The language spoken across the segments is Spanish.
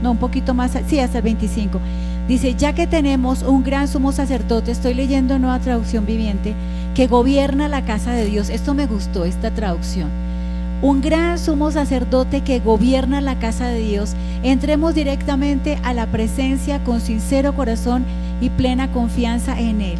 no, un poquito más, sí, hasta el 25. Dice, ya que tenemos un gran sumo sacerdote, estoy leyendo Nueva Traducción Viviente, que gobierna la casa de Dios. Esto me gustó, esta traducción. Un gran sumo sacerdote que gobierna la casa de Dios. Entremos directamente a la presencia con sincero corazón y plena confianza en Él,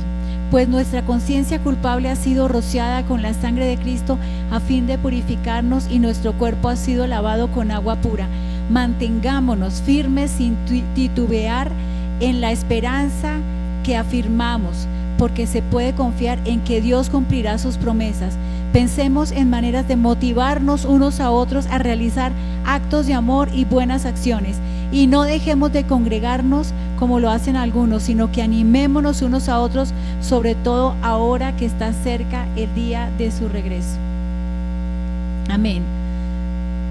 pues nuestra conciencia culpable ha sido rociada con la sangre de Cristo a fin de purificarnos, y nuestro cuerpo ha sido lavado con agua pura. Mantengámonos firmes sin titubear en la esperanza que afirmamos, porque se puede confiar en que Dios cumplirá sus promesas. Pensemos en maneras de motivarnos unos a otros a realizar actos de amor y buenas acciones, y no dejemos de congregarnos como lo hacen algunos, sino que animémonos unos a otros, sobre todo ahora que está cerca el día de su regreso. Amén.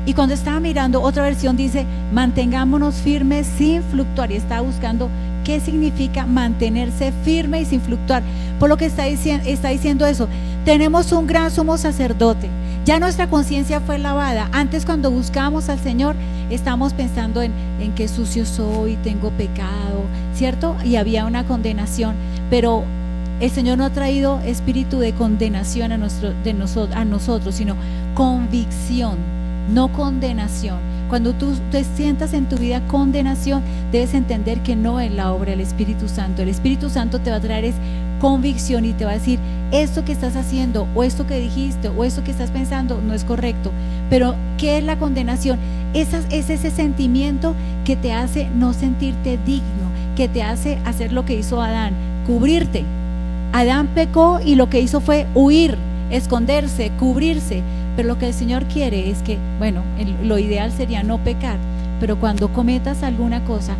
Y cuando estaba mirando otra versión dice, mantengámonos firmes sin fluctuar, y estaba buscando qué significa mantenerse firme y sin fluctuar. Por lo que está diciendo eso, tenemos un gran sumo sacerdote, ya nuestra conciencia fue lavada. Antes, cuando buscábamos al Señor, estamos pensando en qué sucio soy, tengo pecado, ¿cierto? Y había una condenación, pero el Señor no ha traído espíritu de condenación a nosotros, sino convicción, no condenación. Cuando tú te sientas en tu vida condenación, debes entender que no es la obra del Espíritu Santo. El Espíritu Santo te va a traer es convicción y te va a decir, esto que estás haciendo, o esto que dijiste, o esto que estás pensando no es correcto. Pero ¿qué es la condenación? Es ese sentimiento que te hace no sentirte digno, que te hace hacer lo que hizo Adán, cubrirte. Adán pecó y lo que hizo fue huir, esconderse, cubrirse. Pero lo que el Señor quiere es que, bueno, lo ideal sería no pecar, pero cuando cometas alguna cosa,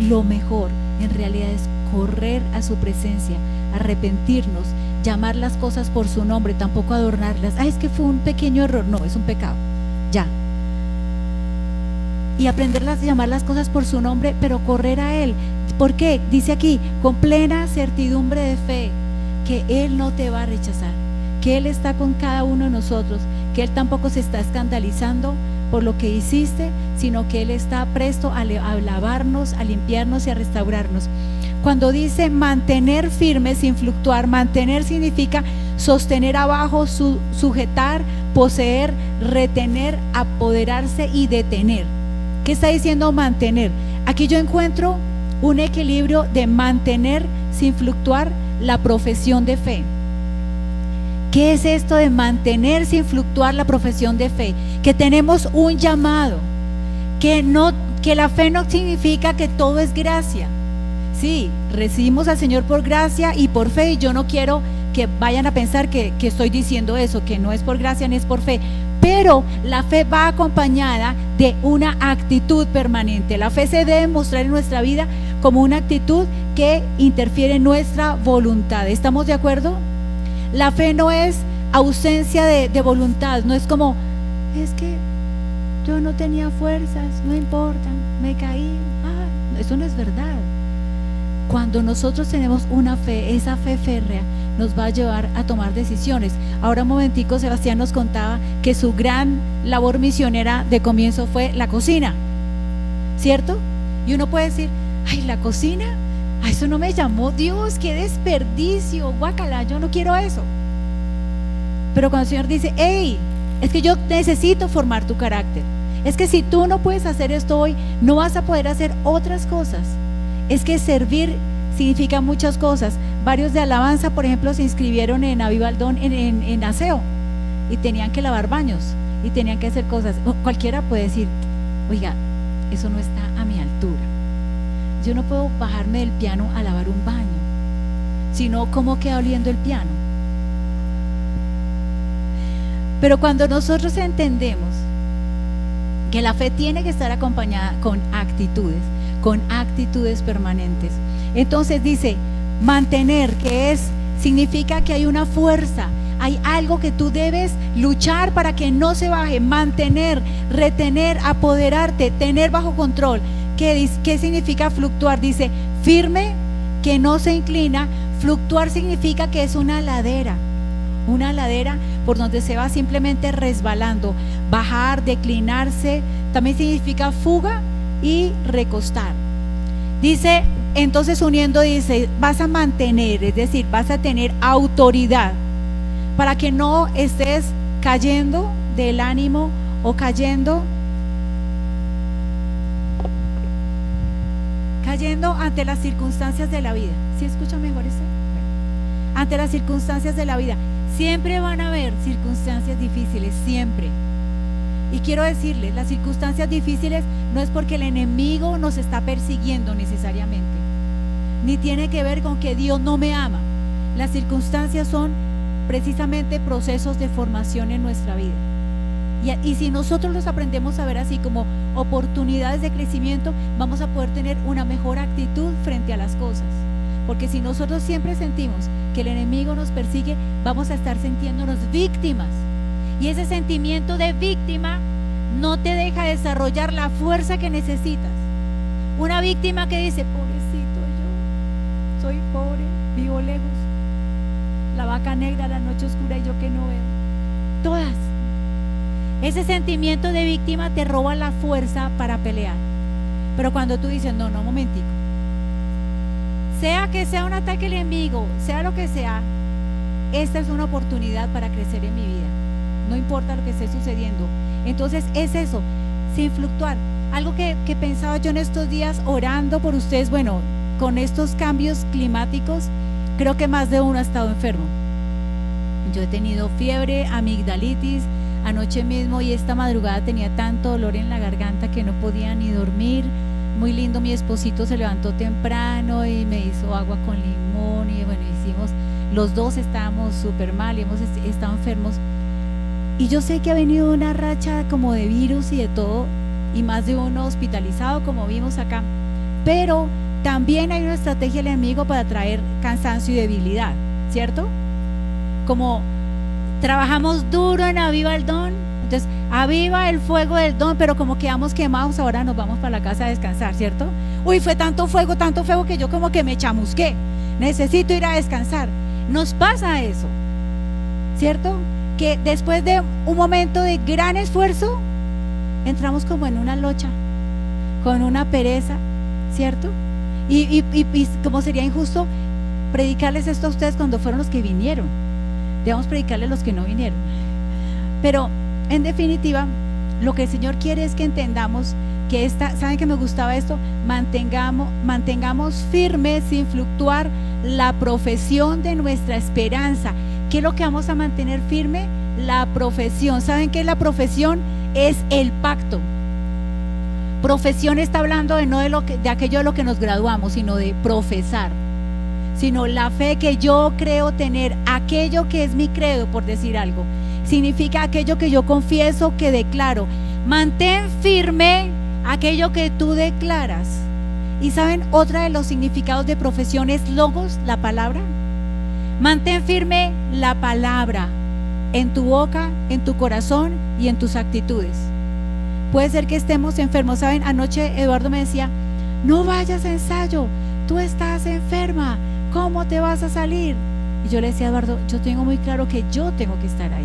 lo mejor en realidad es correr a su presencia, arrepentirnos, llamar las cosas por su nombre, tampoco adornarlas. Es que fue un pequeño error. No, es un pecado, ya. Y aprenderlas a llamar las cosas por su nombre, pero correr a Él. ¿Por qué? Dice aquí, con plena certidumbre de fe, que Él no te va a rechazar, que Él está con cada uno de nosotros, que Él tampoco se está escandalizando por lo que hiciste, sino que Él está presto a lavarnos, a limpiarnos y a restaurarnos. Cuando dice mantener firme sin fluctuar, mantener significa sostener abajo, sujetar, poseer, retener, apoderarse y detener. ¿Qué está diciendo mantener? Aquí yo encuentro un equilibrio de mantener sin fluctuar la profesión de fe. ¿Qué es esto de mantener sin fluctuar la profesión de fe? Que tenemos un llamado, que la fe no significa que todo es gracia. Sí, recibimos al Señor por gracia y por fe, y yo no quiero que vayan a pensar que estoy diciendo eso, que no es por gracia ni es por fe, pero la fe va acompañada de una actitud permanente. La fe se debe mostrar en nuestra vida como una actitud que interfiere en nuestra voluntad. ¿Estamos de acuerdo? La fe no es ausencia de voluntad, no es como, es que yo no tenía fuerzas, no importa, me caí. Eso no es verdad. Cuando nosotros tenemos una fe, esa fe férrea nos va a llevar a tomar decisiones. Ahora un momentico, Sebastián nos contaba que su gran labor misionera de comienzo fue la cocina, ¿cierto? Y uno puede decir, ay, la cocina, a eso no me llamó Dios, qué desperdicio, guácala, yo no quiero eso. Pero cuando el Señor dice, hey, es que yo necesito formar tu carácter, es que si tú no puedes hacer esto hoy, no vas a poder hacer otras cosas. Es que servir significa muchas cosas. Varios de alabanza, por ejemplo, se inscribieron en Avivaldón en aseo, y tenían que lavar baños y tenían que hacer cosas. Cualquiera puede decir, oiga, eso no está a mi altura, yo no puedo bajarme del piano a lavar un baño, sino cómo queda oliendo el piano. Pero cuando nosotros entendemos que la fe tiene que estar acompañada con actitudes permanentes, entonces dice mantener, que significa que hay una fuerza, hay algo que tú debes luchar para que no se baje. Mantener, retener, apoderarte, tener bajo control. ¿Qué significa fluctuar? Dice firme, que no se inclina. Fluctuar significa que es una ladera por donde se va simplemente resbalando. Bajar, declinarse, también significa fuga, y recostar. Dice, entonces uniendo, dice, vas a mantener, es decir, vas a tener autoridad para que no estés cayendo del ánimo o cayendo ante las circunstancias de la vida. ¿Sí escucha mejor esto? Bueno, ante las circunstancias de la vida. Siempre van a haber circunstancias difíciles, siempre. Y quiero decirles, las circunstancias difíciles no es porque el enemigo nos está persiguiendo necesariamente, ni tiene que ver con que Dios no me ama. Las circunstancias son precisamente procesos de formación en nuestra vida. Y si nosotros los aprendemos a ver así como oportunidades de crecimiento, vamos a poder tener una mejor actitud frente a las cosas. Porque si nosotros siempre sentimos que el enemigo nos persigue, vamos a estar sintiéndonos víctimas. Y ese sentimiento de víctima no te deja desarrollar la fuerza que necesitas. Una víctima que dice, pobrecito yo, soy pobre, vivo lejos, la vaca negra, la noche oscura y yo que no veo. Todas. Ese sentimiento de víctima te roba la fuerza para pelear. Pero cuando tú dices, no, momentico, sea que sea un ataque al enemigo, sea lo que sea, esta es una oportunidad para crecer en mi vida, no importa lo que esté sucediendo. Entonces es eso, sin fluctuar. Algo que pensaba yo en estos días orando por ustedes, bueno, con estos cambios climáticos, creo que más de uno ha estado enfermo. Yo he tenido fiebre, amigdalitis, anoche mismo y esta madrugada tenía tanto dolor en la garganta que no podía ni dormir. Muy lindo, mi esposito se levantó temprano y me hizo agua con limón y bueno, los dos estábamos súper mal y hemos estado enfermos. Y yo sé que ha venido una racha como de virus y de todo, y más de uno hospitalizado como vimos acá, pero también hay una estrategia del enemigo para traer cansancio y debilidad, ¿cierto? Como trabajamos duro en Aviva el Don, entonces aviva el fuego del don, pero como quedamos quemados, ahora nos vamos para la casa a descansar, ¿cierto? Uy, fue tanto fuego que yo como que me chamusqué, necesito ir a descansar. Nos pasa eso, ¿cierto? Que después de un momento de gran esfuerzo entramos como en una locha, con una pereza, ¿cierto? Y como sería injusto predicarles esto a ustedes cuando fueron los que vinieron. Debemos predicarles a los que no vinieron. Pero en definitiva, lo que el Señor quiere es que entendamos que ¿saben que me gustaba esto? Mantengamos firme, sin fluctuar, la profesión de nuestra esperanza. ¿Qué es lo que vamos a mantener firme? La profesión. ¿Saben qué es la profesión? Es el pacto. Profesión está hablando de aquello de lo que nos graduamos, sino de profesar, sino la fe que yo creo tener, aquello que es mi credo, por decir algo, significa aquello que yo confieso, que declaro. Mantén firme aquello que tú declaras. Y saben, otra de los significados de profesión es logos, la palabra. Mantén firme la palabra en tu boca, en tu corazón y en tus actitudes. Puede ser que estemos enfermos. Saben, anoche Eduardo me decía, no vayas a ensayo, tú estás enferma, ¿cómo te vas a salir? Y yo le decía a Eduardo, yo tengo muy claro que yo tengo que estar ahí.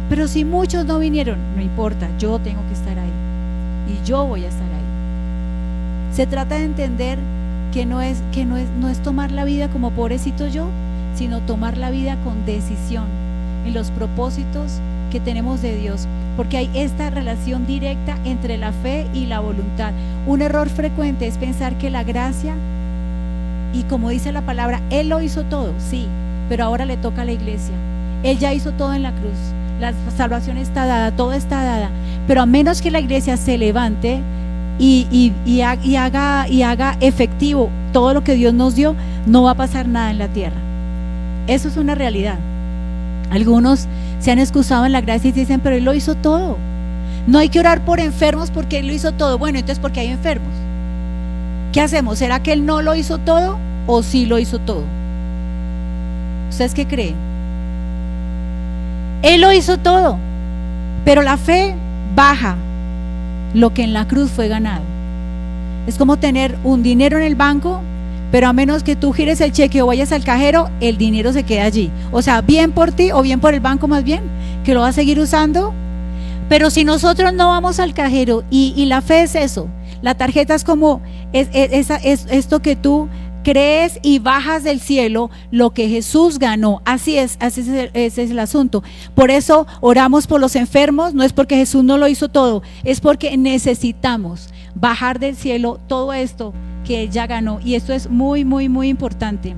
Pero si muchos no vinieron, no importa, yo tengo que estar ahí y yo voy a estar ahí. Se trata de entender que no es tomar la vida como pobrecito yo, sino tomar la vida con decisión en los propósitos que tenemos de Dios, porque hay esta relación directa entre la fe y la voluntad. Un error frecuente es pensar que la gracia, y como dice la palabra, Él lo hizo todo, sí, pero ahora le toca a la iglesia. Él ya hizo todo en la cruz, la salvación está dada, todo está dada, pero a menos que la iglesia se levante y haga efectivo todo lo que Dios nos dio, no va a pasar nada en la tierra. Eso es una realidad. Algunos se han excusado en la gracia y dicen, pero Él lo hizo todo, no hay que orar por enfermos porque Él lo hizo todo. Bueno, entonces ¿por qué hay enfermos? ¿Qué hacemos? ¿Será que Él no lo hizo todo o sí lo hizo todo? ¿Ustedes qué creen? Él lo hizo todo, pero la fe baja lo que en la cruz fue ganado. Es como tener un dinero en el banco, pero a menos que tú gires el cheque o vayas al cajero, el dinero se queda allí. O sea, bien por ti o bien por el banco, más bien, que lo va a seguir usando. Pero si nosotros no vamos al cajero, y la fe es eso, la tarjeta es como es esto que tú crees y bajas del cielo lo que Jesús ganó. Así es, ese es el asunto. Por eso oramos por los enfermos, no es porque Jesús no lo hizo todo, es porque necesitamos bajar del cielo todo esto que Él ya ganó, y esto es muy, muy, muy importante.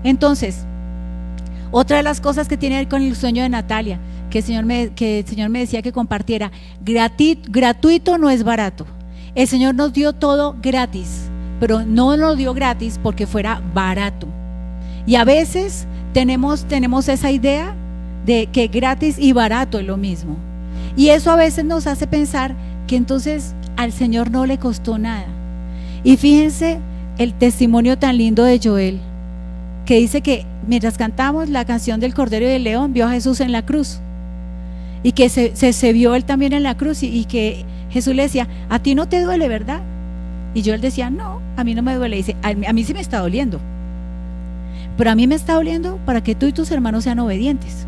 Entonces, otra de las cosas que tiene que ver con el sueño de Natalia, que el Señor me decía que compartiera, gratuito no es barato. El Señor nos dio todo gratis, pero no nos dio gratis porque fuera barato. Y a veces tenemos esa idea de que gratis y barato es lo mismo, y eso a veces nos hace pensar que entonces al Señor no le costó nada. Y fíjense el testimonio tan lindo de Joel, que dice que mientras cantamos la canción del Cordero y del León, vio a Jesús en la cruz, y que se vio él también en la cruz, y que Jesús le decía: a ti no te duele, ¿verdad? Y Joel decía: no, a mí no me duele. Dice: a mí sí me está doliendo, pero a mí me está doliendo para que tú y tus hermanos sean obedientes.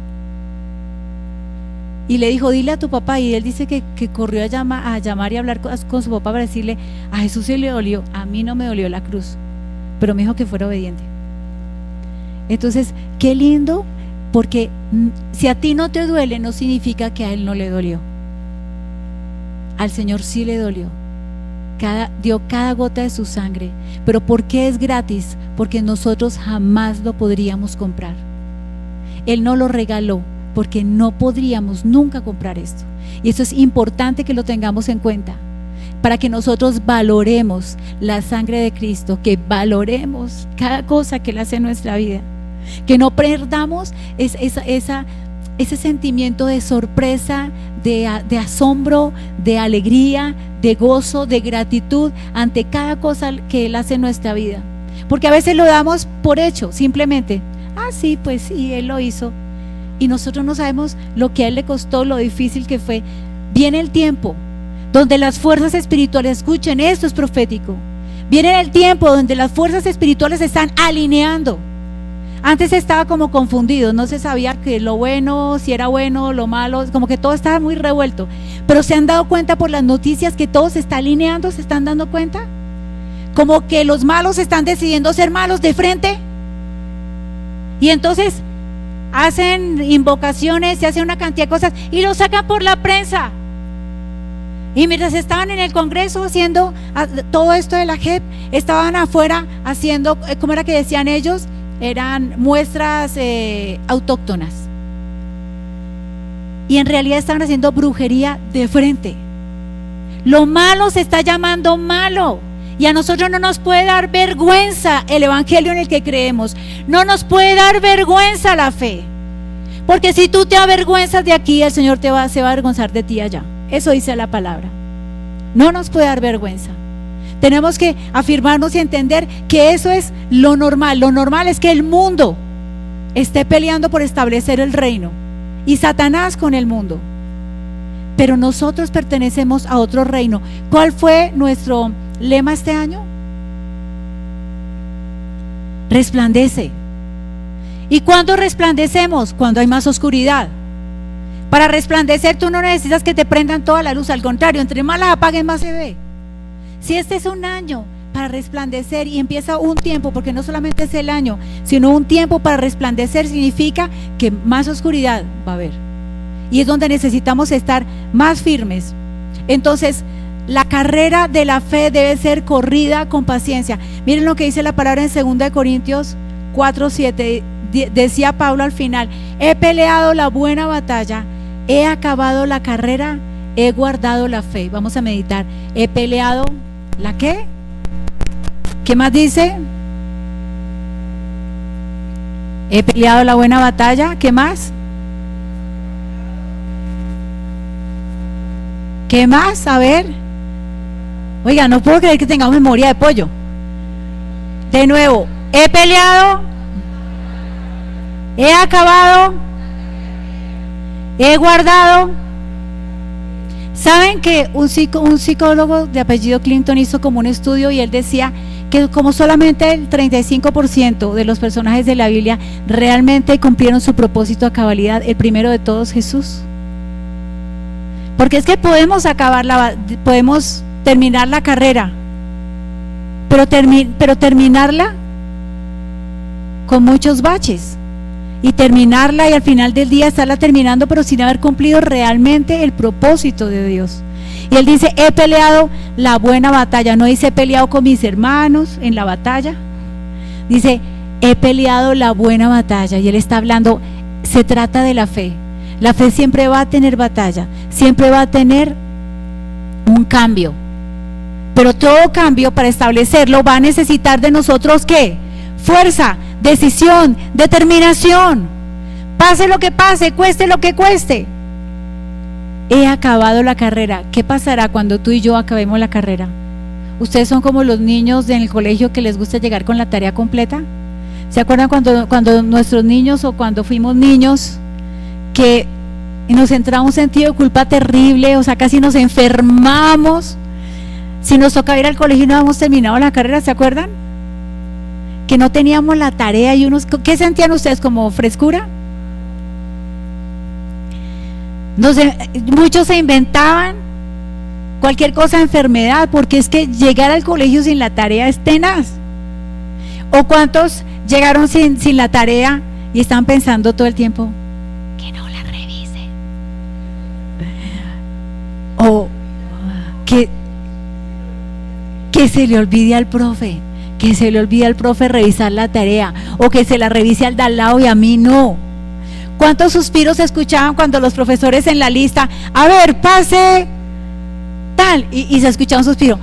Y le dijo: dile a tu papá. Y él dice que corrió a llamar y hablar con su papá para decirle: a Jesús sí le dolió, a mí no me dolió la cruz, pero me dijo que fuera obediente. Entonces, qué lindo, porque si a ti no te duele, no significa que a Él no le dolió. Al Señor sí le dolió, dio cada gota de su sangre. Pero ¿por qué es gratis? Porque nosotros jamás lo podríamos comprar. Él no lo regaló, porque no podríamos nunca comprar esto. Y eso es importante que lo tengamos en cuenta, para que nosotros valoremos la sangre de Cristo, que valoremos cada cosa que Él hace en nuestra vida, que no perdamos ese sentimiento de sorpresa, de asombro, de alegría, de gozo, de gratitud ante cada cosa que Él hace en nuestra vida. Porque a veces lo damos por hecho, simplemente: sí, pues sí, Él lo hizo. Y nosotros no sabemos lo que a Él le costó, lo difícil que fue. Viene el tiempo donde las fuerzas espirituales, escuchen, esto es profético, viene el tiempo donde las fuerzas espirituales se están alineando. Antes estaba como confundido, no se sabía que lo bueno, si era bueno, lo malo, como que todo estaba muy revuelto. Pero se han dado cuenta por las noticias que todo se está alineando. ¿Se están dando cuenta? Como que los malos están decidiendo ser malos de frente, y entonces hacen invocaciones, se hace una cantidad de cosas y lo sacan por la prensa. Y mientras estaban en el Congreso haciendo todo esto de la JEP, estaban afuera haciendo, ¿cómo era que decían ellos? Eran muestras autóctonas, y en realidad estaban haciendo brujería de frente. Lo malo se está llamando malo, y a nosotros no nos puede dar vergüenza el evangelio en el que creemos. No nos puede dar vergüenza la fe, porque si tú te avergüenzas de aquí, el Señor se va a avergonzar de ti allá. Eso dice la palabra. No nos puede dar vergüenza. Tenemos que afirmarnos y entender que eso es lo normal. Lo normal es que el mundo esté peleando por establecer el reino, y Satanás con el mundo, pero nosotros pertenecemos a otro reino. ¿Cuál fue nuestro lema este año? Resplandece. ¿Y cuándo resplandecemos? Cuando hay más oscuridad. Para resplandecer tú no necesitas que te prendan toda la luz, al contrario, entre más las apaguen, más se ve. Si este es un año para resplandecer, y empieza un tiempo, porque no solamente es el año, sino un tiempo para resplandecer, significa que más oscuridad va a haber, y es donde necesitamos estar más firmes. Entonces, la carrera de la fe debe ser corrida con paciencia. Miren lo que dice la palabra en 2 Corintios 4:7. Decía Pablo al final: he peleado la buena batalla, he acabado la carrera, he guardado la fe. Vamos a meditar. He peleado ¿la qué? ¿Qué más dice? He peleado la buena batalla. ¿Qué más? ¿Qué más? A ver. Oiga, no puedo creer que tengamos memoria de pollo. De nuevo. He peleado, he acabado, he guardado. ¿Saben que un psicólogo de apellido Clinton hizo como un estudio, y él decía que como solamente el 35% de los personajes de la Biblia realmente cumplieron su propósito a cabalidad? El primero de todos, Jesús. Porque es que podemos podemos terminar la carrera, pero terminarla con muchos baches, y terminarla y al final del día estarla terminando pero sin haber cumplido realmente el propósito de Dios. Y él dice, he peleado la buena batalla. No dice he peleado con mis hermanos en la batalla, dice he peleado la buena batalla. Y él está hablando, se trata de la fe. La fe siempre va a tener batalla, siempre va a tener un cambio, pero todo cambio, para establecerlo, va a necesitar de nosotros ¿qué? Fuerza, decisión, determinación. Pase lo que pase, cueste lo que cueste. He acabado la carrera. ¿Qué pasará cuando tú y yo acabemos la carrera? Ustedes son como los niños en el colegio que les gusta llegar con la tarea completa. ¿Se acuerdan cuando nuestros niños, o cuando fuimos niños, que nos entraba un sentido de culpa terrible, o sea, casi nos enfermamos si nos tocaba ir al colegio y no habíamos terminado la carrera? ¿Se acuerdan? Que no teníamos la tarea y unos, ¿qué sentían ustedes? ¿Como frescura? Muchos se inventaban cualquier cosa de enfermedad, porque es que llegar al colegio sin la tarea es tenaz. ¿O cuántos llegaron sin la tarea y están pensando todo el tiempo que no la revise? O que se le olvide al profe, que se le olvide al profe revisar la tarea, o que se la revise al de al lado y a mí no. ¿Cuántos suspiros se escuchaban cuando los profesores en la lista, a ver, pase tal, y se escuchaba un suspiro?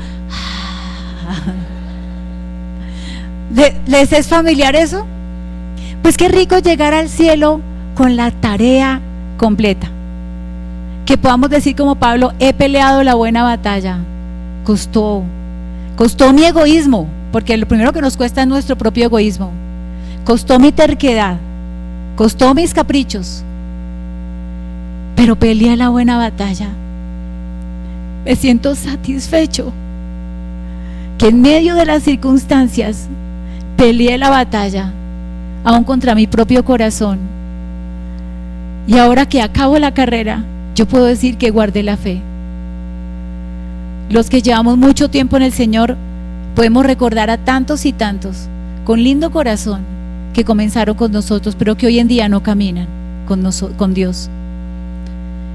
¿Les es familiar eso? Pues qué rico llegar al cielo con la tarea completa, que podamos decir como Pablo, he peleado la buena batalla. Costó mi egoísmo, porque lo primero que nos cuesta es nuestro propio egoísmo. Costó mi terquedad, costó mis caprichos, pero peleé la buena batalla. Me siento satisfecho que en medio de las circunstancias peleé la batalla, aún contra mi propio corazón. Y ahora que acabo la carrera, yo puedo decir que guardé la fe. Los que llevamos mucho tiempo en el Señor podemos recordar a tantos y tantos con lindo corazón que comenzaron con nosotros, pero que hoy en día no caminan con Dios.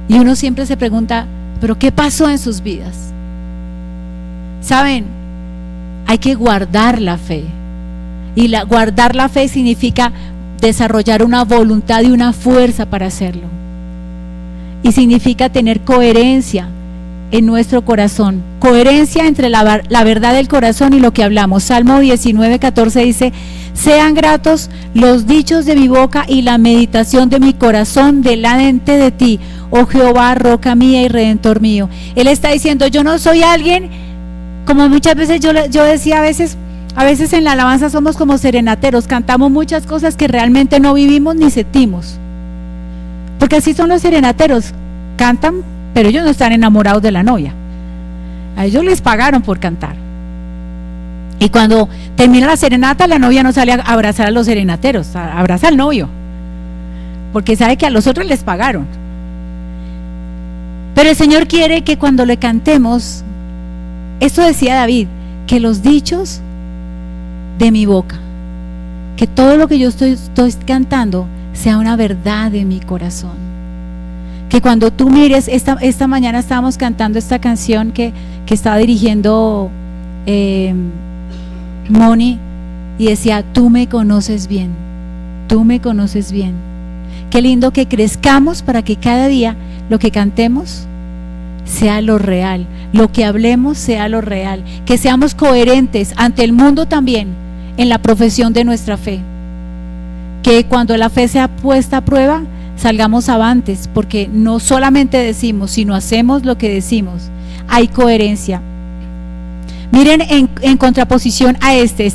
Y uno siempre se pregunta, ¿pero qué pasó en sus vidas? ¿Saben? Hay que guardar la fe. Y guardar la fe significa desarrollar una voluntad y una fuerza para hacerlo. Y significa tener coherencia en nuestro corazón, coherencia entre la verdad del corazón y lo que hablamos. Salmo 19:14 dice, sean gratos los dichos de mi boca y la meditación de mi corazón delante de ti, oh Jehová, roca mía y redentor mío. Él está diciendo, yo no soy alguien, como muchas veces yo decía, a veces en la alabanza somos como serenateros, cantamos muchas cosas que realmente no vivimos ni sentimos, porque así son los serenateros, cantan, pero ellos no están enamorados de la novia, a ellos les pagaron por cantar. Y cuando termina la serenata, la novia no sale a abrazar a los serenateros, abraza al novio, porque sabe que a los otros les pagaron. Pero el Señor quiere que cuando le cantemos, esto decía David, que los dichos de mi boca, que todo lo que yo estoy cantando sea una verdad de mi corazón. Que cuando tú mires, esta mañana estábamos cantando esta canción que estaba dirigiendo Moni, y decía, tú me conoces bien, tú me conoces bien. Qué lindo que crezcamos para que cada día lo que cantemos sea lo real, lo que hablemos sea lo real, que seamos coherentes ante el mundo también en la profesión de nuestra fe, que cuando la fe sea puesta a prueba salgamos avantes, porque no solamente decimos, sino hacemos lo que decimos. Hay coherencia. Miren, en contraposición a este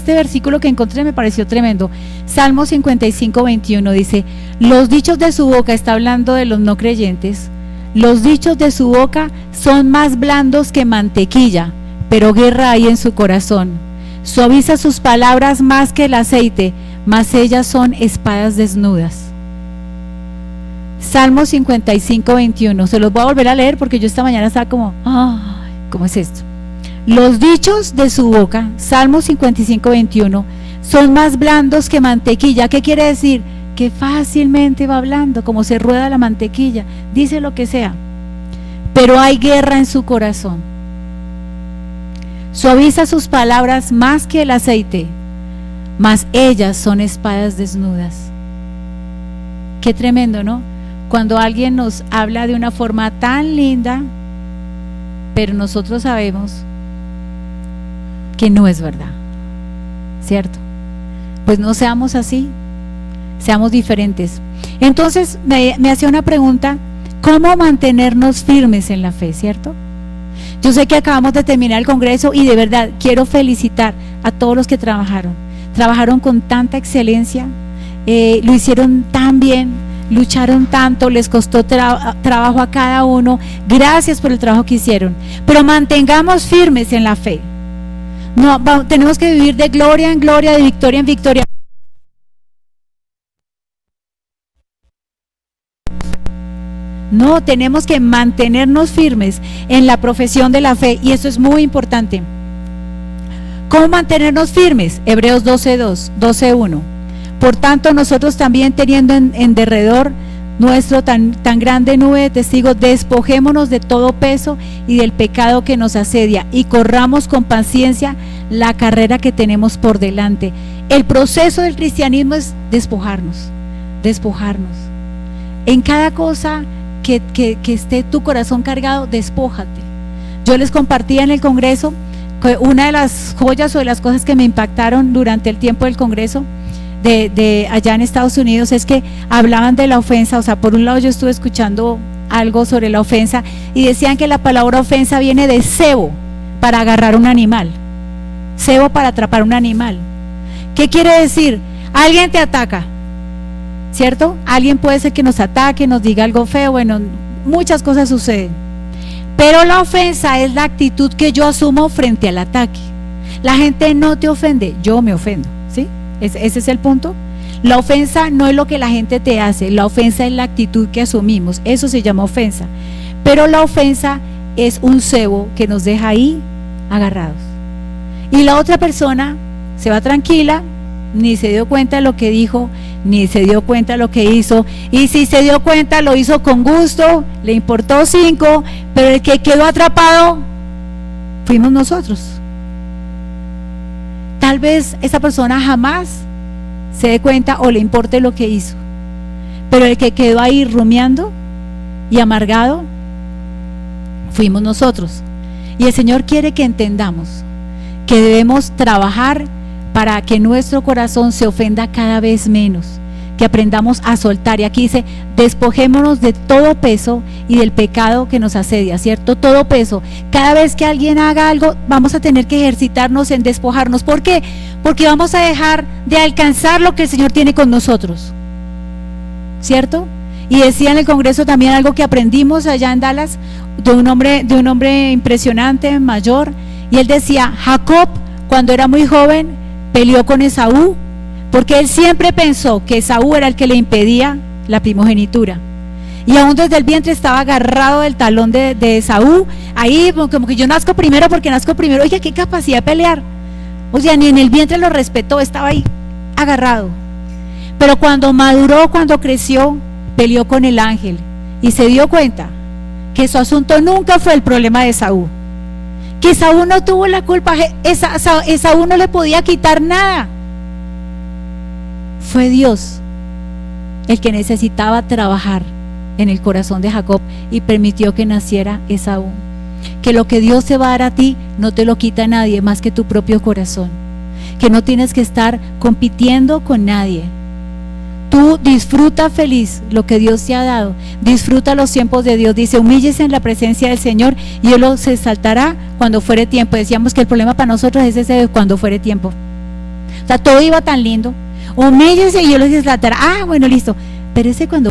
versículo que encontré me pareció tremendo. Salmo 55:21 dice, los dichos de su boca, está hablando de los no creyentes, los dichos de su boca son más blandos que mantequilla, pero guerra hay en su corazón. Suaviza sus palabras más que el aceite, mas ellas son espadas desnudas. Salmo 55, 21. Se los voy a volver a leer porque yo esta mañana estaba como, ay, ¿cómo es esto? Los dichos de su boca, Salmo 55, 21, son más blandos que mantequilla. ¿Qué quiere decir? Que fácilmente va hablando, como se rueda la mantequilla, dice lo que sea. Pero hay guerra en su corazón. Suaviza sus palabras más que el aceite, mas ellas son espadas desnudas. Qué tremendo, ¿no? Cuando alguien nos habla de una forma tan linda, pero nosotros sabemos que no es verdad, ¿cierto? Pues no seamos así, seamos diferentes. Entonces me hacía una pregunta: ¿cómo mantenernos firmes en la fe, cierto? Yo sé que acabamos de terminar el congreso y de verdad quiero felicitar a todos los que trabajaron con tanta excelencia, lo hicieron tan bien, lucharon tanto, les costó trabajo a cada uno. Gracias por el trabajo que hicieron, pero mantengamos firmes en la fe. No, tenemos que vivir de gloria en gloria, de victoria en victoria. No, tenemos que mantenernos firmes en la profesión de la fe, y eso es muy importante. ¿Cómo mantenernos firmes? Hebreos 12:1. Por tanto, nosotros también, teniendo en derredor nuestro tan grande nube de testigos, despojémonos de todo peso y del pecado que nos asedia, y corramos con paciencia la carrera que tenemos por delante. El proceso del cristianismo es despojarnos. En cada cosa que esté tu corazón cargado, despójate. Yo les compartía en el congreso que una de las joyas o de las cosas que me impactaron durante el tiempo del congreso de allá en Estados Unidos es que hablaban de la ofensa. O sea, por un lado yo estuve escuchando algo sobre la ofensa y decían que la palabra ofensa viene de cebo, para agarrar un animal, cebo para atrapar un animal. ¿Qué quiere decir? Alguien te ataca, ¿cierto? Alguien puede ser que nos ataque, nos diga algo feo, bueno, muchas cosas suceden, pero la ofensa es la actitud que yo asumo frente al ataque. La gente no te ofende, yo me ofendo, ¿sí? Ese es el punto. La ofensa no es lo que la gente te hace, la ofensa es la actitud que asumimos, eso se llama ofensa. Pero la ofensa es un cebo que nos deja ahí agarrados, y la otra persona se va tranquila, ni se dio cuenta de lo que dijo, ni se dio cuenta de lo que hizo, y si se dio cuenta lo hizo con gusto, le importó 5, pero el que quedó atrapado fuimos nosotros. Tal vez esa persona jamás se dé cuenta o le importe lo que hizo, pero el que quedó ahí rumiando y amargado fuimos nosotros. Y el Señor quiere que entendamos que debemos trabajar para que nuestro corazón se ofenda cada vez menos, que aprendamos a soltar. Y aquí dice: despojémonos de todo peso y del pecado que nos asedia, ¿cierto? Todo peso. Cada vez que alguien haga algo, vamos a tener que ejercitarnos en despojarnos. ¿Por qué? Porque vamos a dejar de alcanzar lo que el Señor tiene con nosotros, ¿cierto? Y decía en el congreso también algo que aprendimos allá en Dallas, de un hombre impresionante, mayor, y él decía: Jacob, cuando era muy joven, peleó con Esaú, porque él siempre pensó que Esaú era el que le impedía la primogenitura, y aún desde el vientre estaba agarrado del talón de Esaú, ahí como que yo nazco primero porque nazco primero. Oiga, qué capacidad de pelear. O sea, ni en el vientre lo respetó, estaba ahí agarrado. Pero cuando maduró, cuando creció, peleó con el ángel y se dio cuenta que su asunto nunca fue el problema de Esaú, que Esaú no tuvo la culpa, Esaú no le podía quitar nada. Fue Dios el que necesitaba trabajar en el corazón de Jacob y permitió que naciera Esaú. Que lo que Dios te va a dar a ti no te lo quita nadie más que tu propio corazón, que no tienes que estar compitiendo con nadie. Tú disfruta feliz lo que Dios te ha dado, disfruta los tiempos de Dios. Dice: humíllese en la presencia del Señor y Él se exaltará cuando fuere tiempo. Decíamos que el problema para nosotros es ese: cuando fuere tiempo. O sea, todo iba tan lindo, humíllese y Él se exaltará. Ah, bueno, listo, pero ese cuando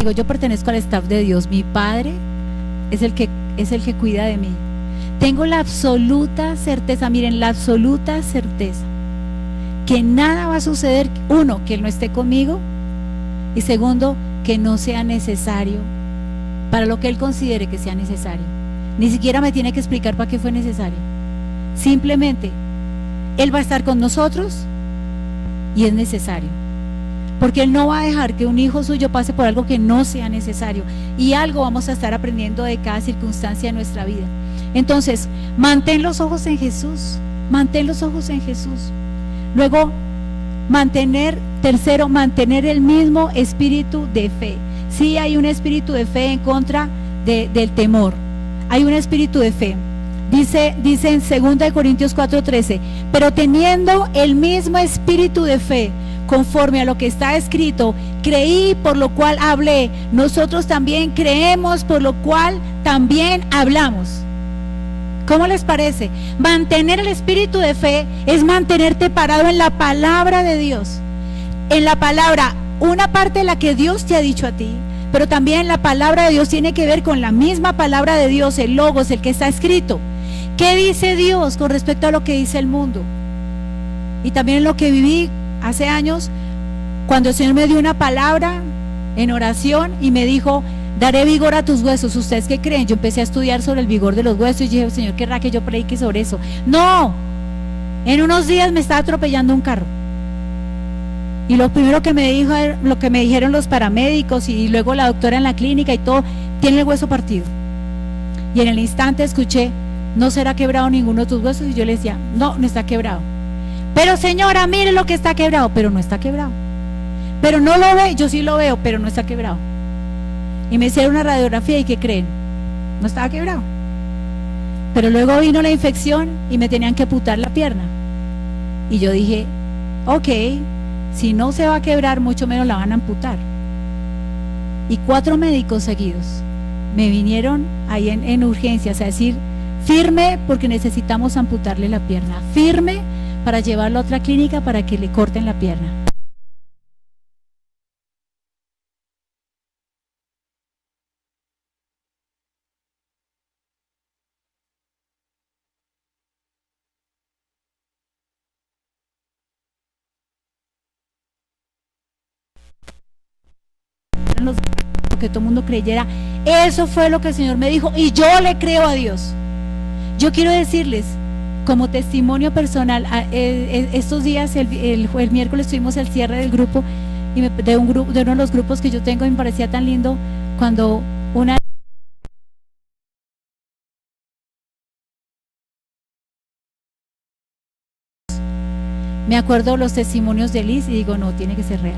digo, yo pertenezco al staff de Dios, mi Padre es el que cuida de mí. Tengo la absoluta certeza, miren, la absoluta certeza que nada va a suceder, uno, que Él no esté conmigo, y segundo, que no sea necesario para lo que Él considere que sea necesario. Ni siquiera me tiene que explicar para qué fue necesario. Simplemente Él va a estar con nosotros y es necesario, porque Él no va a dejar que un hijo suyo pase por algo que no sea necesario, y algo vamos a estar aprendiendo de cada circunstancia de nuestra vida. Entonces, mantén los ojos en Jesús, mantén los ojos en Jesús. Luego, tercero, mantener el mismo espíritu de fe. Sí, hay un espíritu de fe en contra del temor. Hay un espíritu de fe. Dice en 2 Corintios 4:13, pero teniendo el mismo espíritu de fe, conforme a lo que está escrito, creí, por lo cual hablé. Nosotros también creemos, por lo cual también hablamos. ¿Cómo les parece? Mantener el espíritu de fe es mantenerte parado en la palabra de Dios. En la palabra, una parte de la que Dios te ha dicho a ti, pero también la palabra de Dios tiene que ver con la misma palabra de Dios, el logos, el que está escrito. ¿Qué dice Dios con respecto a lo que dice el mundo? Y también lo que viví hace años, cuando el Señor me dio una palabra en oración y me dijo: daré vigor a tus huesos. ¿Ustedes qué creen? Yo empecé a estudiar sobre el vigor de los huesos y dije: Señor, querrá que yo predique sobre eso. No, en unos días me estaba atropellando un carro, y lo primero que me dijo, lo que me dijeron los paramédicos y luego la doctora en la clínica y todo: tiene el hueso partido. Y en el instante escuché: ¿no será quebrado ninguno de tus huesos? Y yo le decía: no, no está quebrado. Pero señora, mire lo que está quebrado. Pero no está quebrado. Pero no lo ve. Yo sí lo veo, pero no está quebrado. Y me hicieron una radiografía, y ¿qué creen? No estaba quebrado. Pero luego vino la infección y me tenían que amputar la pierna. Y yo dije: ok, si no se va a quebrar, mucho menos la van a amputar. Y 4 médicos seguidos me vinieron ahí en urgencias a decir: firme, porque necesitamos amputarle la pierna. Firme para llevarlo a otra clínica para que le corten la pierna. Que todo el mundo creyera. Eso fue lo que el Señor me dijo, y yo le creo a Dios. Yo quiero decirles, como testimonio personal, estos días, el miércoles tuvimos el cierre del grupo, y de uno de los grupos que yo tengo, y me parecía tan lindo cuando una... me acuerdo los testimonios de Liz y digo: no, tiene que ser real.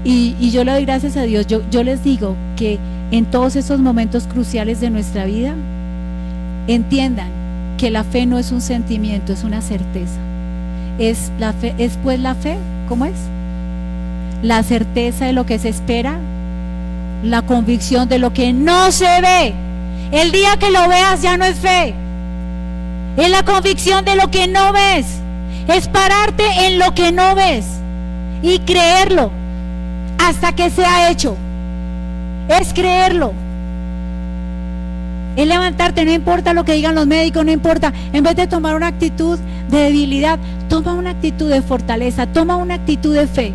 Y yo le doy gracias a Dios. Yo les digo que en todos esos momentos cruciales de nuestra vida, entiendan que la fe no es un sentimiento, es una certeza. Es la fe, es pues la fe, ¿cómo es? La certeza de lo que se espera, la convicción de lo que no se ve. El día que lo veas ya no es fe, es la convicción de lo que no ves. Es pararte en lo que no ves y creerlo hasta que sea hecho. Es creerlo, es levantarte, no importa lo que digan los médicos, no importa. En vez de tomar una actitud de debilidad, toma una actitud de fortaleza, toma una actitud de fe.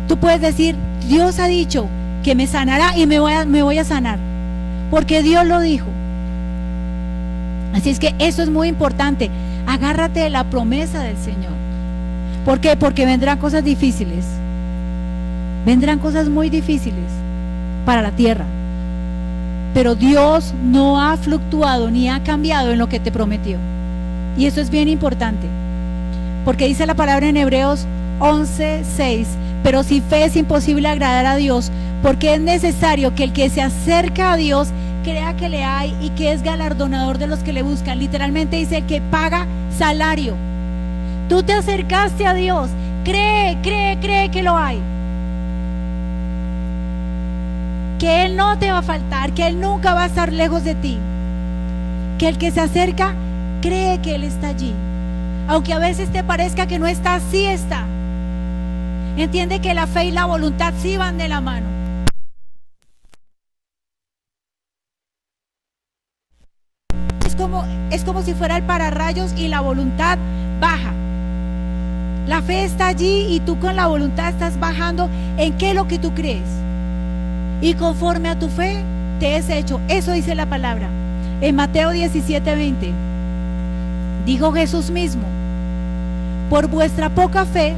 Tú puedes decir: Dios ha dicho que me sanará y me voy a sanar, porque Dios lo dijo. Así es que eso es muy importante. Agárrate de la promesa del Señor. ¿Por qué? Porque vendrán cosas difíciles. Vendrán cosas muy difíciles para la tierra, pero Dios no ha fluctuado ni ha cambiado en lo que te prometió. Y eso es bien importante, porque dice la palabra en Hebreos 11:6: pero sin fe es imposible agradar a Dios, porque es necesario que el que se acerca a Dios crea que le hay y que es galardonador de los que le buscan. Literalmente dice: el que paga salario. Tú te acercaste a Dios, cree que lo hay, que Él no te va a faltar, que Él nunca va a estar lejos de ti, que el que se acerca cree que Él está allí, aunque a veces te parezca que no está, sí está. Entiende que la fe y la voluntad sí van de la mano. Es como si fuera el pararrayos y la voluntad baja. La fe está allí y tú con la voluntad estás bajando en qué es lo que tú crees. Y conforme a tu fe te es hecho. Eso dice la palabra. En Mateo 17:20 dijo Jesús mismo: por vuestra poca fe,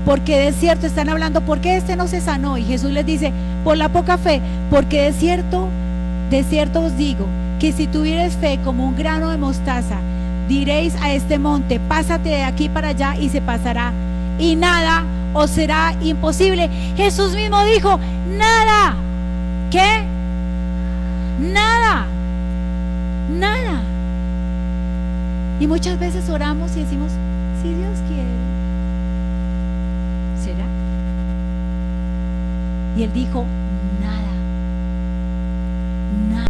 porque de cierto, están hablando, ¿por qué este no se sanó? Y Jesús les dice: por la poca fe, porque de cierto os digo, que si tuvieres fe como un grano de mostaza, diréis a este monte: pásate de aquí para allá, y se pasará, y nada os será imposible. Jesús mismo dijo: nada. ¿Qué? Nada. Nada. Y muchas veces oramos y decimos: si Dios quiere, ¿será? Y Él dijo: nada. Nada.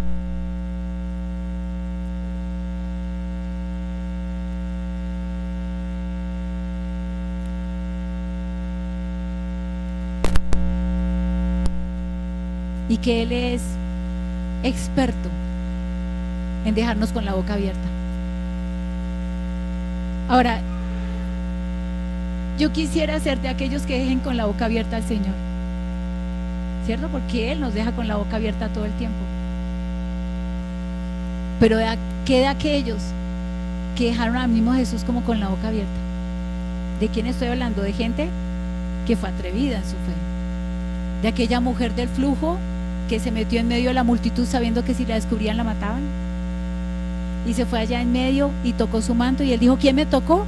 Y que Él es experto en dejarnos con la boca abierta. Ahora, yo quisiera ser de aquellos que dejen con la boca abierta al Señor, ¿cierto? Porque Él nos deja con la boca abierta todo el tiempo. Pero ¿qué de aquellos que dejaron al mismo Jesús como con la boca abierta? ¿De quién estoy hablando? De gente que fue atrevida en su fe. De aquella mujer del flujo que se metió en medio de la multitud sabiendo que si la descubrían la mataban, y se fue allá en medio y tocó su manto, y Él dijo: ¿quién me tocó?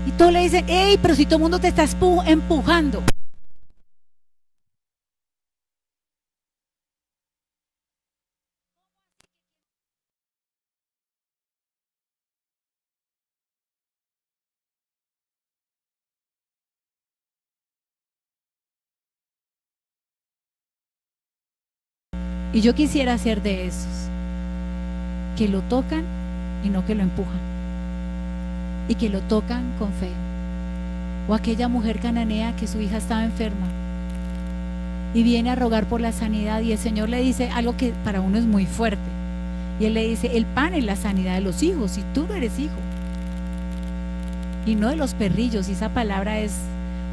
Y todos le dicen: ¡ey! Pero si todo el mundo te está empujando. Y yo quisiera ser de esos que lo tocan y no que lo empujan, y que lo tocan con fe. O aquella mujer cananea que su hija estaba enferma y viene a rogar por la sanidad, y el Señor le dice algo que para uno es muy fuerte, y Él le dice: el pan es la sanidad de los hijos, y tú no eres hijo, y no de los perrillos. Y esa palabra es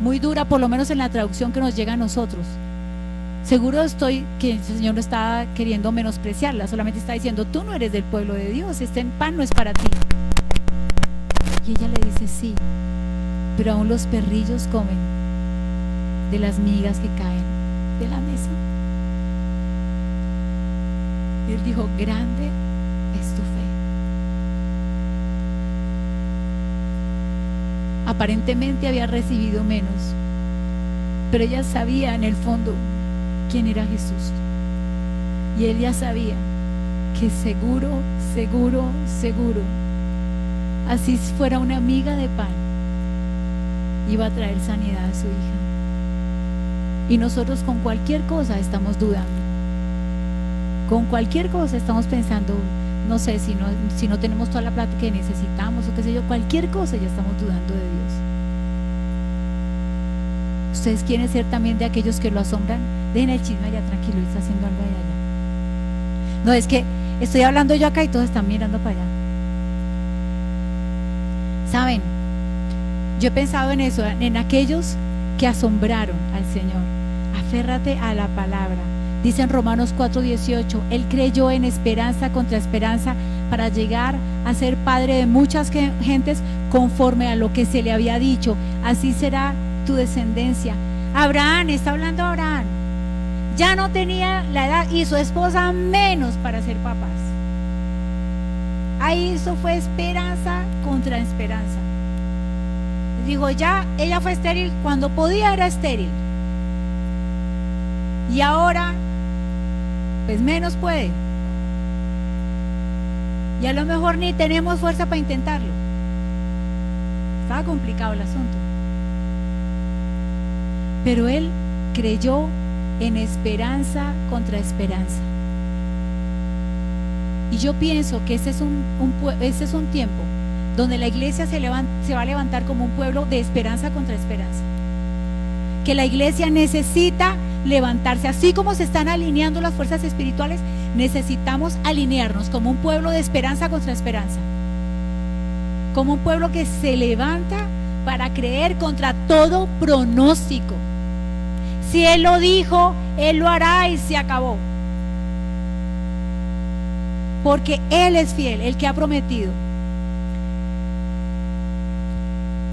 muy dura, por lo menos en la traducción que nos llega a nosotros. Seguro estoy que el Señor no está queriendo menospreciarla, solamente está diciendo: tú no eres del pueblo de Dios, este pan no es para ti. Y ella le dice: sí, pero aún los perrillos comen de las migas que caen de la mesa. Y Él dijo: grande es tu fe. Aparentemente había recibido menos, pero ella sabía en el fondo quién era Jesús, y ella sabía que seguro, así fuera una miga de pan, iba a traer sanidad a su hija. Y nosotros con cualquier cosa estamos dudando, con cualquier cosa estamos pensando: no sé, si no tenemos toda la plata que necesitamos, o qué sé yo, cualquier cosa ya estamos dudando de Dios. ¿Ustedes quieren ser también de aquellos que lo asombran? Dejen el chisme allá, tranquilo, está haciendo algo allá. No, es que estoy hablando yo acá y todos están mirando para allá. ¿Saben? Yo he pensado en eso, en aquellos que asombraron al Señor. Aférrate a la palabra. Dice en Romanos 4:18: Él creyó en esperanza contra esperanza para llegar a ser padre de muchas gentes, conforme a lo que se le había dicho: así será tu descendencia. Abraham, está hablando Abraham, ya no tenía la edad, y su esposa menos para ser papás. Ahí eso fue esperanza contra esperanza. Dijo: ya, ella fue estéril cuando podía, era estéril, y ahora pues menos puede, y a lo mejor ni tenemos fuerza para intentarlo. Estaba complicado el asunto, pero él creyó en esperanza contra esperanza. Y yo pienso que ese es un tiempo donde la iglesia se va a levantar como un pueblo de esperanza contra esperanza. que la iglesia necesita levantarse. Así como se están alineando las fuerzas espirituales, necesitamos alinearnos como un pueblo de esperanza contra esperanza, como un pueblo que se levanta para creer contra todo pronóstico. Si Él lo dijo, Él lo hará y se acabó. Porque Él es fiel, el que ha prometido.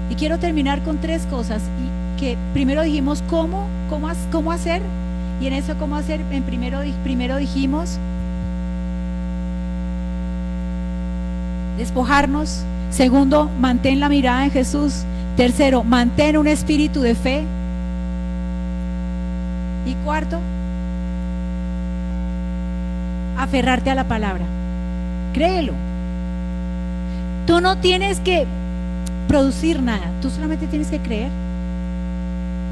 Y quiero terminar con 3 cosas que primero dijimos cómo hacer, y en eso cómo hacer, primero dijimos despojarnos. Segundo, mantén la mirada en Jesús. Tercero, mantén un espíritu de fe. Y cuarto, aferrarte a la palabra. Créelo. Tú no tienes que producir nada, tú solamente tienes que creer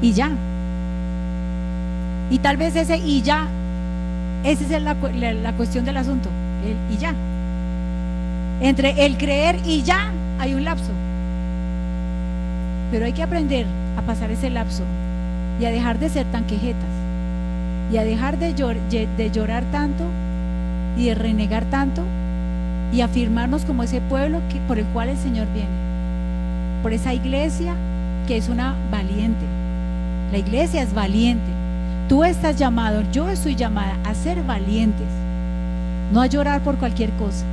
y ya. Y tal vez esa es la cuestión del asunto, el y ya. Entre el creer y ya hay un lapso, pero hay que aprender a pasar ese lapso y a dejar de ser tan quejetas y a dejar de llorar tanto y de renegar tanto y afirmarnos como ese pueblo por el cual el Señor viene, por esa iglesia que es una valiente. La iglesia es valiente. Tú estás llamado, yo estoy llamada a ser valientes, no a llorar por cualquier cosa.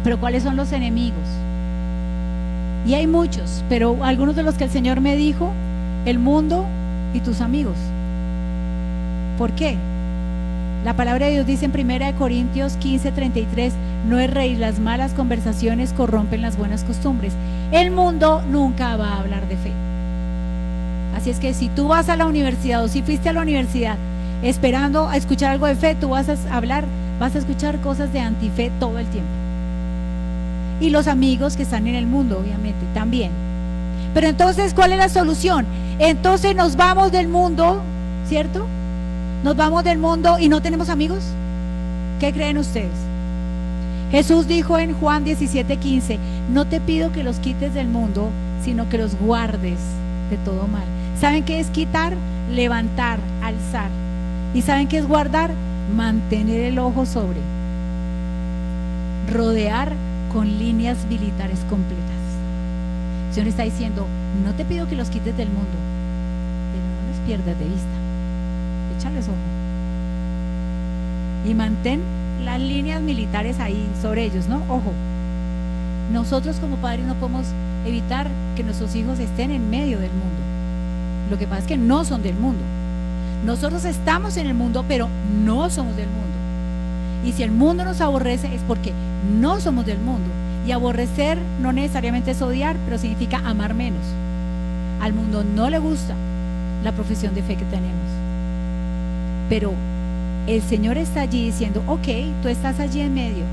Pero ¿cuáles son los enemigos? Y hay muchos, pero algunos de los que el Señor me dijo: el mundo y tus amigos. ¿Por qué? La palabra de Dios dice en 1 Corintios 15:33: no erréis, las malas conversaciones corrompen las buenas costumbres. El mundo nunca va a hablar de fe. Así es que si tú vas a la universidad, o si fuiste a la universidad esperando a escuchar algo de fe, tú vas a escuchar cosas de antife todo el tiempo. Y los amigos que están en el mundo, obviamente, también. Pero entonces, ¿cuál es la solución? Entonces nos vamos del mundo, ¿cierto? Nos vamos del mundo y no tenemos amigos. ¿Qué creen ustedes? Jesús dijo en Juan 17:15: no te pido que los quites del mundo, sino que los guardes de todo mal. ¿Saben qué es quitar? Levantar, alzar. ¿Y saben qué es guardar? Mantener el ojo sobre, rodear con líneas militares completas. El Señor está diciendo: no te pido que los quites del mundo, pero no los pierdas de vista. Échales ojo y mantén las líneas militares ahí sobre ellos, ¿no? Ojo, nosotros como padres no podemos evitar que nuestros hijos estén en medio del mundo. Lo que pasa es que no son del mundo. Nosotros estamos en el mundo, pero no somos del mundo. Y si el mundo nos aborrece, es porque no somos del mundo. Y aborrecer no necesariamente es odiar, pero significa amar menos. Al mundo no le gusta la profesión de fe que tenemos, pero el Señor está allí diciendo: ok, tú estás allí en medio.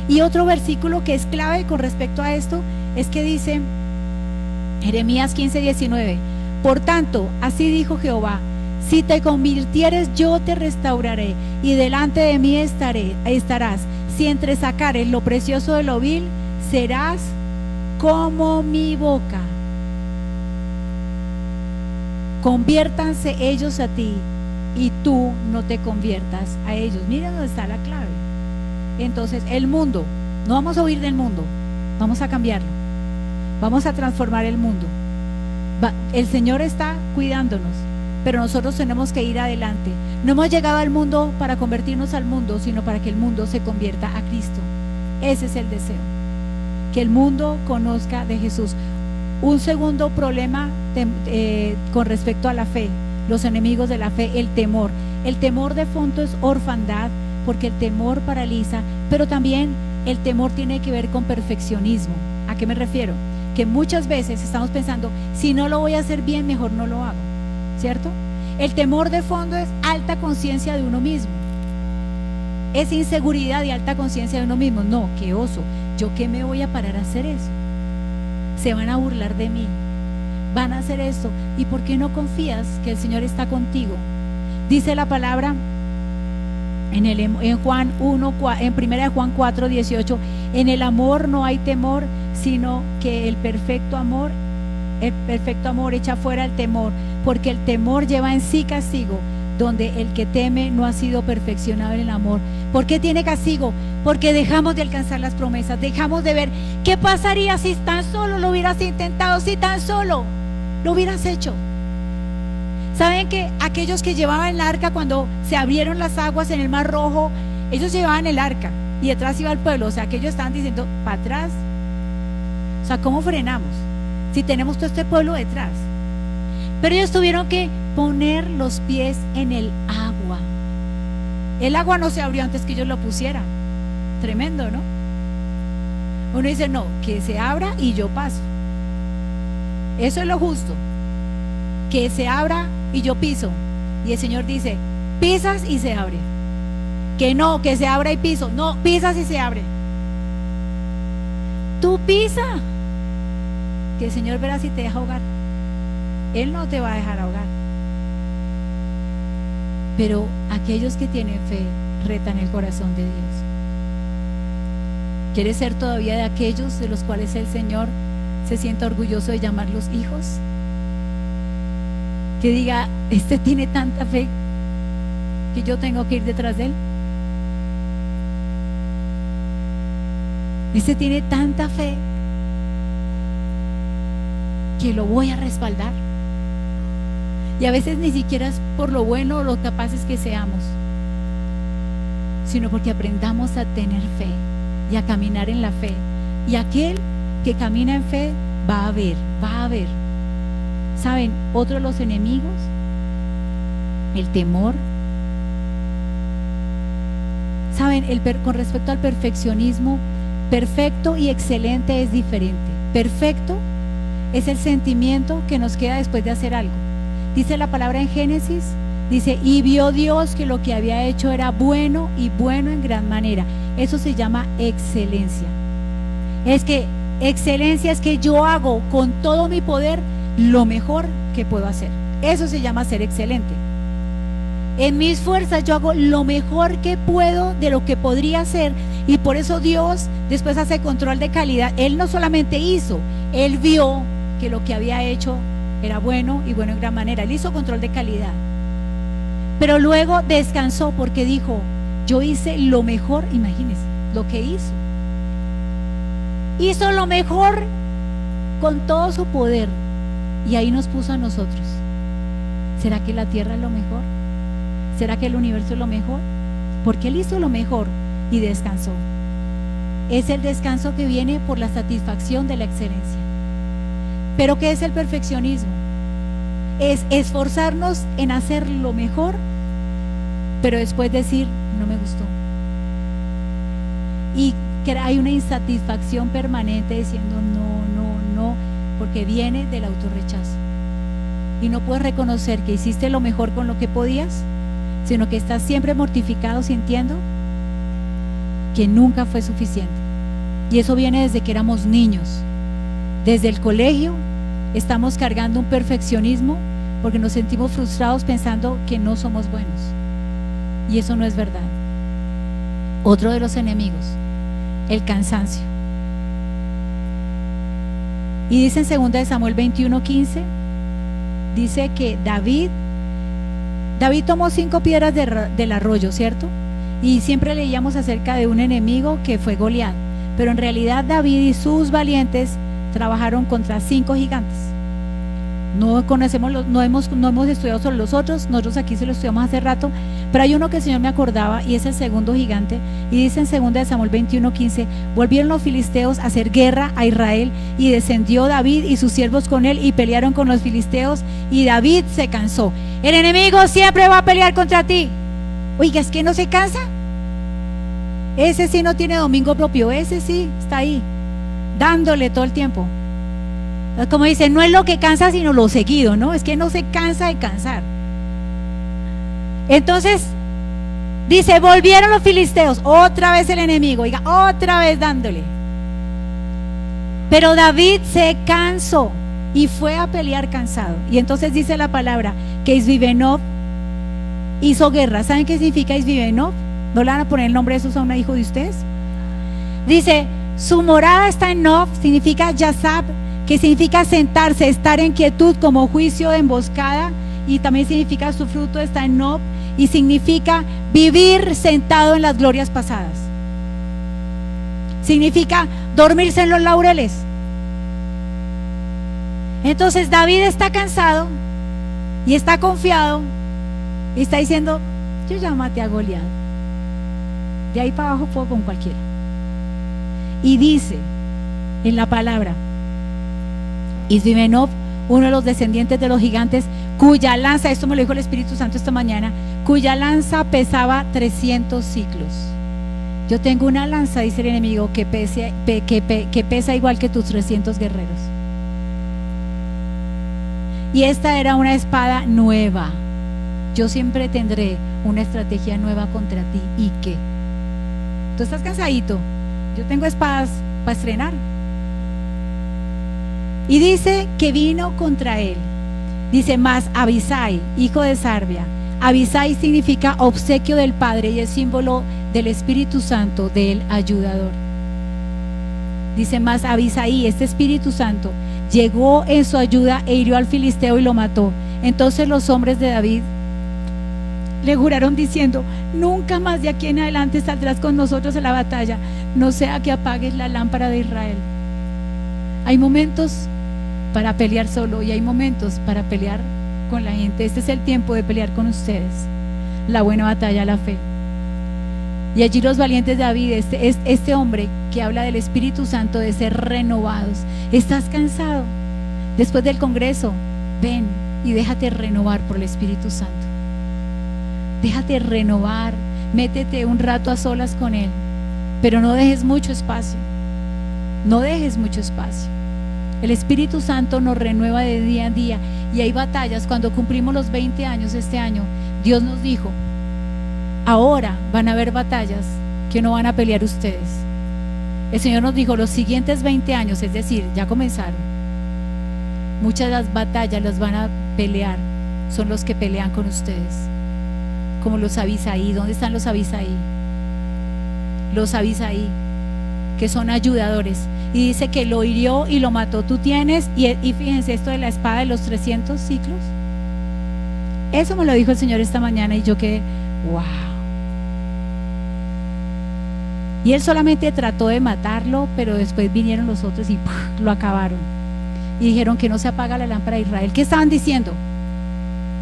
Y otro versículo que es clave con respecto a esto es que dice Jeremías 15:19: por tanto, así dijo Jehová: si te convirtieres, yo te restauraré, y delante de mí estarás. Si entresacares lo precioso de lo vil, serás como mi boca. Conviértanse ellos a ti, y tú no te conviertas a ellos. Miren dónde está la clave. Entonces, el mundo, no vamos a huir del mundo, vamos a cambiarlo, vamos a transformar el mundo. El Señor está cuidándonos, pero nosotros tenemos que ir adelante. No hemos llegado al mundo para convertirnos al mundo, sino para que el mundo se convierta a Cristo. Ese es el deseo, que el mundo conozca de Jesús. Un segundo problema con respecto a la fe, los enemigos de la fe: el temor. El temor de fondo es orfandad, porque el temor paraliza, pero también el temor tiene que ver con perfeccionismo. ¿A qué me refiero? Que muchas veces estamos pensando: si no lo voy a hacer bien, mejor no lo hago, ¿cierto? El temor de fondo es alta conciencia de uno mismo, es inseguridad y alta conciencia de uno mismo. No, qué oso, ¿yo qué me voy a parar a hacer eso? Se van a burlar de mí, van a hacer esto. ¿Y por qué no confías que el Señor está contigo? Dice la palabra en Juan 1, en 1 Juan 4:18: en el amor no hay temor, sino que el perfecto amor El perfecto amor echa fuera el temor, porque el temor lleva en sí castigo, donde el que teme no ha sido perfeccionado en el amor. ¿Por qué tiene castigo? Porque dejamos de alcanzar las promesas, dejamos de ver qué pasaría si tan solo lo hubieras intentado, si tan solo lo hubieras hecho. ¿Saben que aquellos que llevaban el arca cuando se abrieron las aguas en el Mar Rojo, ellos llevaban el arca y detrás iba el pueblo? O sea, que ellos estaban diciendo, para atrás. O sea, ¿cómo frenamos si tenemos todo este pueblo detrás? Pero ellos tuvieron que poner los pies en el agua. El agua no se abrió antes que ellos lo pusieran. Tremendo, ¿no? Uno dice, no, que se abra y yo paso. Eso es lo justo. Que se abra y yo piso. Y el Señor dice, pisas y se abre. Que no, que se abra y piso. No, pisas y se abre. Tú pisa, que el Señor verá si te deja ahogar. Él no te va a dejar ahogar. Pero aquellos que tienen fe retan el corazón de Dios. ¿Quieres ser todavía de aquellos de los cuales el Señor se sienta orgulloso de llamarlos hijos? Que diga, este tiene tanta fe que yo tengo que ir detrás de él. Este tiene tanta fe que lo voy a respaldar. Y a veces ni siquiera es por lo bueno o lo capaces que seamos, sino porque aprendamos a tener fe y a caminar en la fe. Y aquel que camina en fe va a ver, va a ver. ¿Saben? Otro de los enemigos, el temor. ¿Saben? Con respecto al perfeccionismo, perfecto y excelente es diferente. Perfecto es el sentimiento que nos queda después de hacer algo. Dice la palabra en Génesis, dice, y vio Dios que lo que había hecho era bueno y bueno en gran manera. Eso se llama excelencia. Es que excelencia es que yo hago con todo mi poder lo mejor que puedo hacer. Eso se llama ser excelente. En mis fuerzas yo hago lo mejor que puedo de lo que podría hacer, y por eso Dios después hace control de calidad. Él no solamente hizo, Él vio que lo que había hecho era bueno y bueno en gran manera. Él hizo control de calidad, pero luego descansó porque dijo, yo hice lo mejor. Imagínense lo que hizo lo mejor con todo su poder, y ahí nos puso a nosotros. ¿Será que la tierra es lo mejor? ¿Será que el universo es lo mejor? Porque Él hizo lo mejor y descansó. Es el descanso que viene por la satisfacción de la excelencia. ¿Pero qué es el perfeccionismo? Es esforzarnos en hacer lo mejor, pero después decir, no me gustó. Y que hay una insatisfacción permanente diciendo no, porque viene del autorrechazo. Y no puedes reconocer que hiciste lo mejor con lo que podías, sino que estás siempre mortificado, sintiendo que nunca fue suficiente. Y eso viene desde que éramos niños. Desde el colegio estamos cargando un perfeccionismo porque nos sentimos frustrados pensando que no somos buenos, y eso no es verdad. Otro de los enemigos, el cansancio. Y dice en 2 Samuel 21:15, dice que David tomó 5 piedras del arroyo, ¿cierto? Y siempre leíamos acerca de un enemigo que fue Goliat, pero en realidad David y sus valientes trabajaron contra 5 gigantes. No conocemos, no hemos estudiado sobre los otros, nosotros aquí se lo estudiamos hace rato, pero hay uno que el Señor me acordaba, y es el segundo gigante. Y dice en 2 Samuel 21:15, volvieron los filisteos a hacer guerra a Israel, y descendió David y sus siervos con él, y pelearon con los filisteos, y David se cansó. El enemigo siempre va a pelear contra ti. Oiga, ¿es que no se cansa? Ese sí no tiene domingo propio, ese sí está ahí, dándole todo el tiempo. Como dice, no es lo que cansa sino lo seguido, ¿no? Es que no se cansa de cansar. Entonces dice, volvieron los filisteos, otra vez el enemigo, oiga, otra vez dándole. Pero David se cansó y fue a pelear cansado. Y entonces dice la palabra que Isbi-Benob hizo guerra. ¿Saben qué significa Isbi-Benob? ¿No le van a poner el nombre de eso a un hijo de ustedes? Dice, su morada está en Nob, significa Yazab, que significa sentarse, estar en quietud como juicio de emboscada, y también significa su fruto está en Nob, y significa vivir sentado en las glorias pasadas. Significa dormirse en los laureles. Entonces David está cansado y está confiado y está diciendo: yo ya maté a Goliat, de ahí para abajo puedo con cualquiera. Y dice en la palabra: Isbibenob, uno de los descendientes de los gigantes, cuya lanza, esto me lo dijo el Espíritu Santo esta mañana, cuya lanza pesaba 300 ciclos. Yo tengo una lanza, dice el enemigo, que pesa igual que tus 300 guerreros. Y esta era una espada nueva. Yo siempre tendré una estrategia nueva contra ti. ¿Y qué? Tú estás cansadito, yo tengo espadas para estrenar. Y dice que vino contra él. Dice: más Abisai, hijo de Sarbia. Abisai significa obsequio del Padre y es símbolo del Espíritu Santo, del ayudador. Dice: más Abisai, este Espíritu Santo, llegó en su ayuda e hirió al filisteo y lo mató. Entonces los hombres de David le juraron diciendo: nunca más de aquí en adelante saldrás con nosotros a la batalla, no sea que apagues la lámpara de Israel. Hay momentos para pelear solo y hay momentos para pelear con la gente. Este es el tiempo de pelear con ustedes la buena batalla, la fe. Y allí los valientes de David, este hombre que habla del Espíritu Santo, de ser renovados. ¿Estás cansado? Después del congreso, ven y déjate renovar por el Espíritu Santo. Déjate renovar, métete un rato a solas con Él, pero no dejes mucho espacio. No dejes mucho espacio. El Espíritu Santo nos renueva de día en día, y hay batallas. Cuando cumplimos los 20 años este año, Dios nos dijo: ahora van a haber batallas que no van a pelear ustedes. El Señor nos dijo: los siguientes 20 años, es decir, ya comenzaron, muchas de las batallas las van a pelear, son los que pelean con ustedes, como los Abisai. ¿Dónde están los Abisai? Los Abisai, que son ayudadores. Y dice que lo hirió y lo mató. Tú tienes, y fíjense esto de la espada de los 300 ciclos. Eso me lo dijo el Señor esta mañana y yo quedé: wow. Y él solamente trató de matarlo, pero después vinieron los otros y ¡puf!, lo acabaron. Y dijeron que no se apaga la lámpara de Israel. ¿Qué estaban diciendo?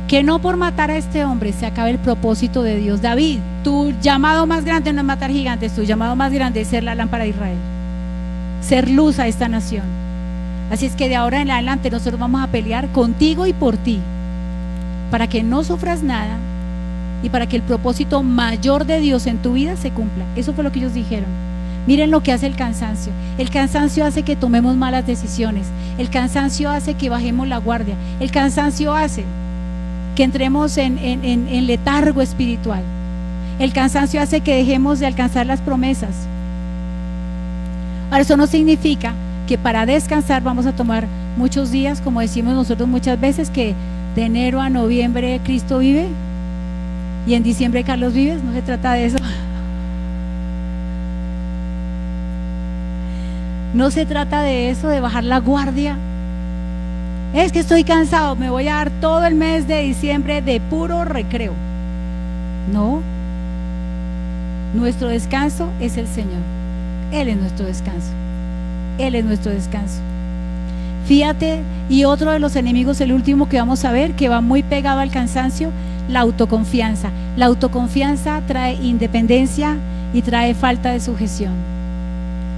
Que no por matar a este hombre se acabe el propósito de Dios. David, tu llamado más grande no es matar gigantes, tu llamado más grande es ser la lámpara de Israel, ser luz a esta nación. Así es que de ahora en adelante nosotros vamos a pelear contigo y por ti, para que no sufras nada y para que el propósito mayor de Dios en tu vida se cumpla. Eso fue lo que ellos dijeron. Miren lo que hace el cansancio. El cansancio hace que tomemos malas decisiones. El cansancio hace que bajemos la guardia. El cansancio hace que entremos en letargo espiritual. El cansancio hace que dejemos de alcanzar las promesas. Ahora, eso no significa que para descansar vamos a tomar muchos días, como decimos nosotros muchas veces, que de enero a noviembre Cristo vive y en diciembre Carlos vives. No se trata de eso. No se trata de eso, de bajar la guardia. Es que estoy cansado, me voy a dar todo el mes de diciembre de puro recreo. No. Nuestro descanso es el Señor. Él es nuestro descanso. Él es nuestro descanso. Fíjate, y otro de los enemigos, el último que vamos a ver, que va muy pegado al cansancio, la autoconfianza. La autoconfianza trae independencia y trae falta de sujeción.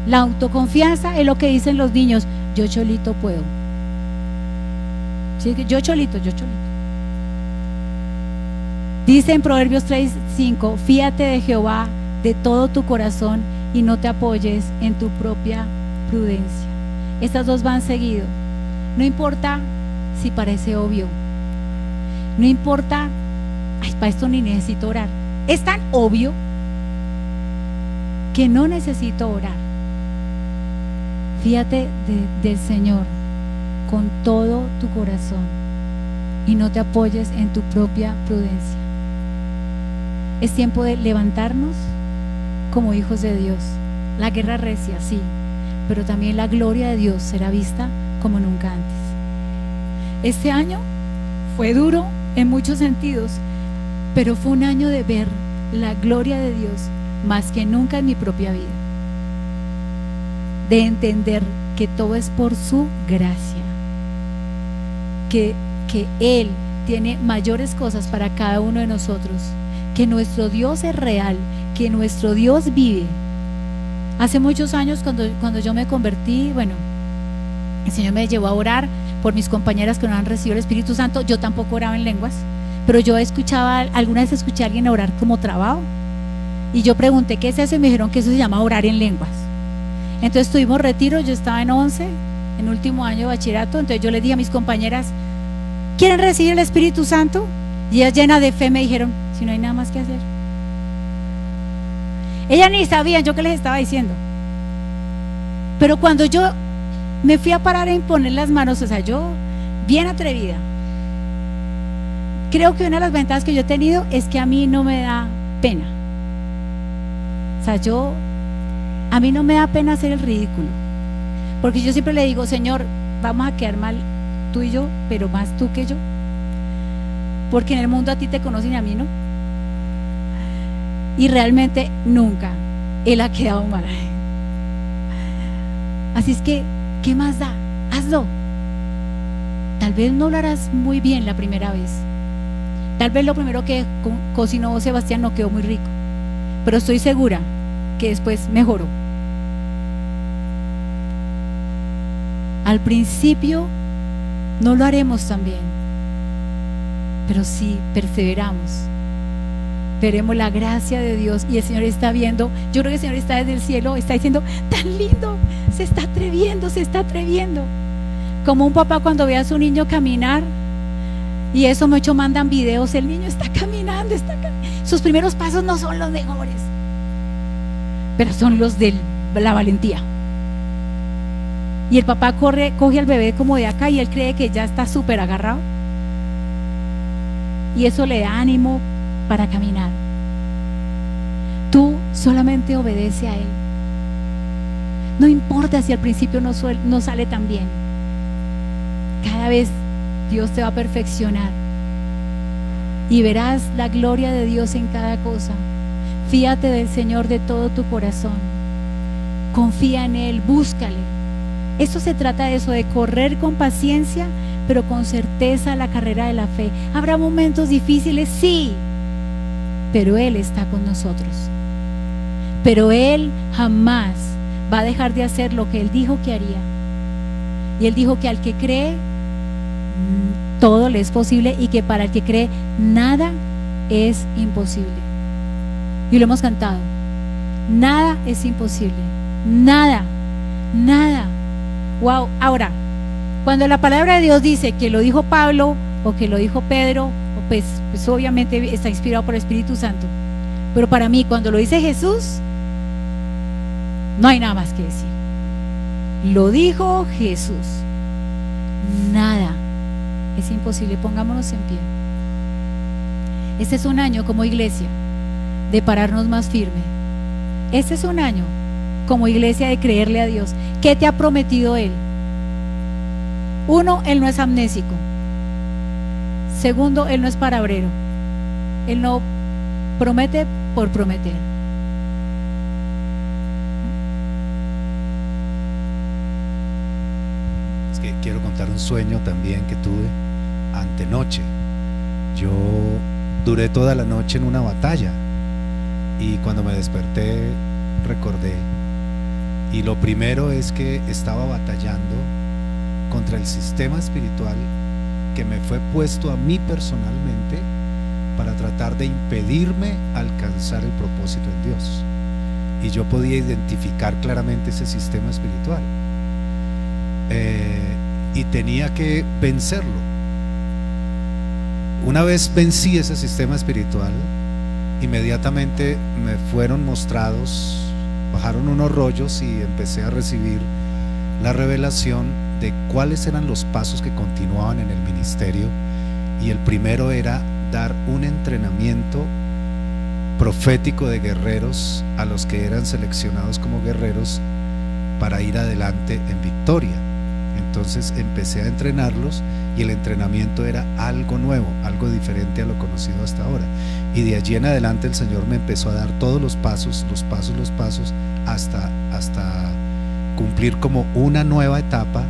La autoconfianza es lo que dicen los niños: yo cholito puedo. ¿Sí? Yo cholito. Dice en Proverbios 3:5: fíate de Jehová de todo tu corazón y no te apoyes en tu propia prudencia. Estas dos van seguido. No importa si parece obvio, no importa, ay, para esto ni necesito orar. Es tan obvio que no necesito orar. Fíate del Señor con todo tu corazón y no te apoyes en tu propia prudencia. Es tiempo de levantarnos como hijos de Dios. La guerra recia, sí, pero también la gloria de Dios será vista como nunca antes. Este año fue duro en muchos sentidos, pero fue un año de ver la gloria de Dios más que nunca en mi propia vida, de entender que todo es por su gracia, que Él tiene mayores cosas para cada uno de nosotros, que nuestro Dios es real, que nuestro Dios vive. Hace muchos años cuando yo me convertí, bueno, el Señor me llevó a orar por mis compañeras que no han recibido el Espíritu Santo. Yo tampoco oraba en lenguas, pero yo alguna vez escuché a alguien orar como trabado, y yo pregunté ¿qué es eso? Y me dijeron que eso se llama orar en lenguas. Entonces tuvimos retiro, yo estaba en 11, en último año de bachillerato. Entonces yo les dije a mis compañeras: ¿quieren recibir el Espíritu Santo? Y ellas, llenas de fe, me dijeron: si no hay nada más que hacer. Ellas ni sabían yo qué les estaba diciendo, pero cuando yo me fui a parar a imponer las manos, o sea, yo bien atrevida. Creo que una de las ventajas que yo he tenido es que a mí no me da pena. O sea, a mí no me da pena hacer el ridículo, porque yo siempre le digo: Señor, vamos a quedar mal tú y yo, pero más tú que yo, porque en el mundo a ti te conocen y a mí no. Y realmente nunca Él ha quedado mal. Así es que, ¿qué más da? Hazlo. Tal vez no lo harás muy bien la primera vez. Tal vez lo primero que cocinó Sebastián no quedó muy rico, pero estoy segura que después mejoró. Al principio no lo haremos tan bien, pero si perseveramos, veremos la gracia de Dios, y el Señor está viendo. Yo creo que el Señor está desde el cielo, está diciendo: tan lindo, se está atreviendo, se está atreviendo. Como un papá cuando ve a su niño caminar, y eso mucho mandan videos, el niño está caminando, sus primeros pasos no son los mejores, pero son los de la valentía. Y el papá coge al bebé como de acá, y él cree que ya está súper agarrado, y eso le da ánimo para caminar. Tú solamente obedece a Él. No importa si al principio no sale tan bien, cada vez Dios te va a perfeccionar y verás la gloria de Dios en cada cosa. Fíate del Señor de todo tu corazón, confía en Él, búscale. Esto se trata de eso, de correr con paciencia, pero con certeza la carrera de la fe. Habrá momentos difíciles, sí, pero Él está con nosotros. Pero Él jamás va a dejar de hacer lo que Él dijo que haría. Y Él dijo que al que cree, todo le es posible, y que para el que cree, nada es imposible. Y lo hemos cantado: nada es imposible, nada, nada. Wow. Ahora, cuando la palabra de Dios dice que lo dijo Pablo o que lo dijo Pedro, pues obviamente está inspirado por el Espíritu Santo. Pero para mí, cuando lo dice Jesús, no hay nada más que decir. Lo dijo Jesús. Nada es imposible. Pongámonos en pie. Este es un año como iglesia de pararnos más firme. Este es un año como iglesia de creerle a Dios. ¿Qué te ha prometido Él? Uno, Él no es amnésico. Segundo, Él no es parabrero. Él no promete por prometer. Es que quiero contar un sueño también que tuve antenoche. Yo duré toda la noche en una batalla, y cuando me desperté recordé, y lo primero es que estaba batallando contra el sistema espiritual que me fue puesto a mí personalmente para tratar de impedirme alcanzar el propósito en Dios. Y yo podía identificar claramente ese sistema espiritual, y tenía que vencerlo. Una vez vencí ese sistema espiritual, inmediatamente me fueron mostrados, bajaron unos rollos, y empecé a recibir la revelación de cuáles eran los pasos que continuaban en el ministerio. Y el primero era dar un entrenamiento profético de guerreros a los que eran seleccionados como guerreros para ir adelante en victoria. Entonces empecé a entrenarlos y el entrenamiento era algo nuevo, algo diferente a lo conocido hasta ahora. Y de allí en adelante el Señor me empezó a dar todos los pasos, hasta cumplir como una nueva etapa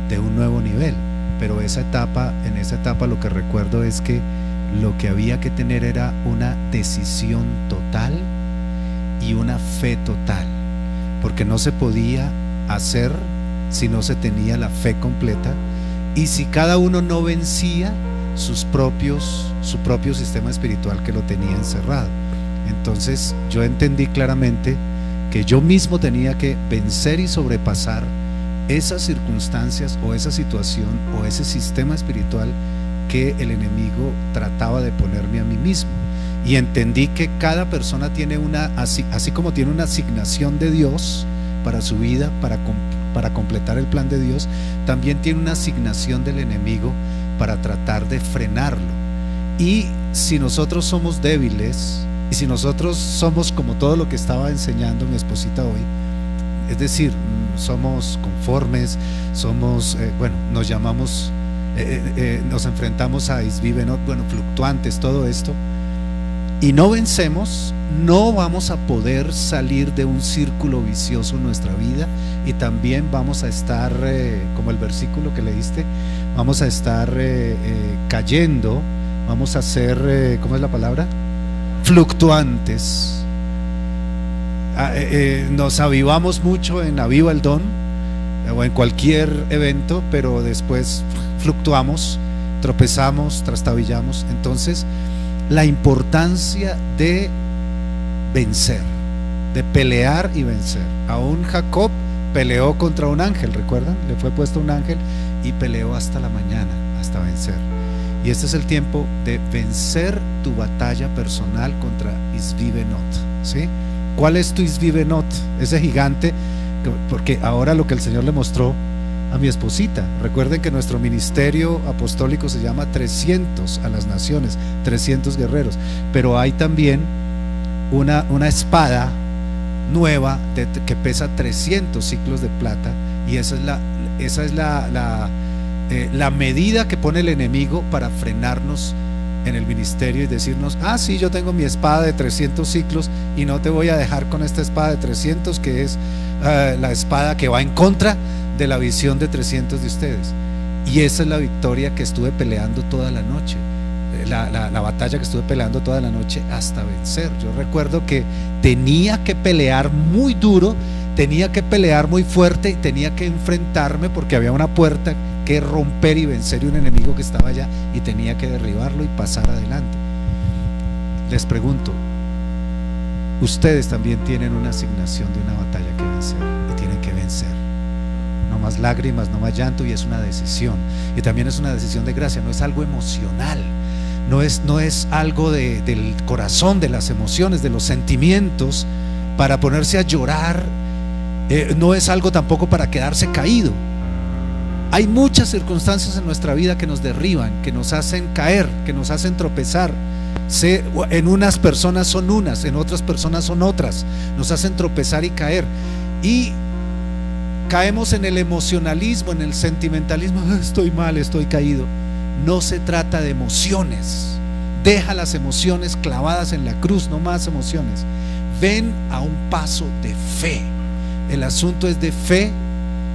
de un nuevo nivel. Pero en esa etapa lo que recuerdo es que lo que había que tener era una decisión total y una fe total, porque no se podía hacer si no se tenía la fe completa, y si cada uno no vencía su propio sistema espiritual que lo tenía encerrado. Entonces yo entendí claramente que yo mismo tenía que vencer y sobrepasar esas circunstancias o esa situación o ese sistema espiritual que el enemigo trataba de ponerme a mí mismo. Y entendí que cada persona tiene así como tiene una asignación de Dios para su vida, para completar el plan de Dios, también tiene una asignación del enemigo para tratar de frenarlo. Y si nosotros somos débiles, y si nosotros somos como todo lo que estaba enseñando mi esposita hoy, es decir, somos conformes, nos llamamos, nos enfrentamos a Isvivenot, fluctuantes, todo esto, y no vencemos, no vamos a poder salir de un círculo vicioso en nuestra vida, y también vamos a estar, como el versículo que leíste, vamos a estar cayendo, vamos a ser, ¿cómo es la palabra? Fluctuantes. Nos avivamos mucho en Aviva el Don o en cualquier evento, pero después fluctuamos, tropezamos, trastabillamos. Entonces, la importancia de vencer, de pelear y vencer. Aún Jacob peleó contra un ángel, ¿recuerdan? Le fue puesto un ángel y peleó hasta la mañana, hasta vencer. Y este es el tiempo de vencer tu batalla personal contra Isvivenot, ¿sí? ¿Cuál es tu Isvivenot? Ese gigante, porque ahora lo que el Señor le mostró a mi esposita. Recuerden que nuestro ministerio apostólico se llama 300 a las naciones, 300 guerreros, pero hay también una espada nueva que pesa 300 ciclos de plata, y esa es la medida que pone el enemigo para frenarnos en el ministerio y decirnos: sí, yo tengo mi espada de 300 ciclos y no te voy a dejar con esta espada de 300, que es la espada que va en contra de la visión de 300 de ustedes. Y esa es la victoria que estuve peleando toda la noche, la batalla que estuve peleando toda la noche hasta vencer. Yo recuerdo que tenía que pelear muy duro, tenía que pelear muy fuerte y tenía que enfrentarme, porque había una puerta que romper y vencer, y un enemigo que estaba allá, y tenía que derribarlo y pasar adelante. Les pregunto, ustedes también tienen una asignación de una batalla que vencer, y tienen que vencer. No más lágrimas, no más llanto, y es una decisión, y también es una decisión de gracia. No es algo emocional, no es algo del corazón, de las emociones, de los sentimientos, para ponerse a llorar. No es algo tampoco para quedarse caído. Hay muchas circunstancias en nuestra vida que nos derriban, que nos hacen caer, que nos hacen tropezar. En unas personas son unas, en otras personas son otras. Nos hacen tropezar y caer. Y caemos en el emocionalismo, en el sentimentalismo. Estoy mal, estoy caído. No se trata de emociones. Deja las emociones clavadas en la cruz, no más emociones. Ven a un paso de fe. El asunto es de fe,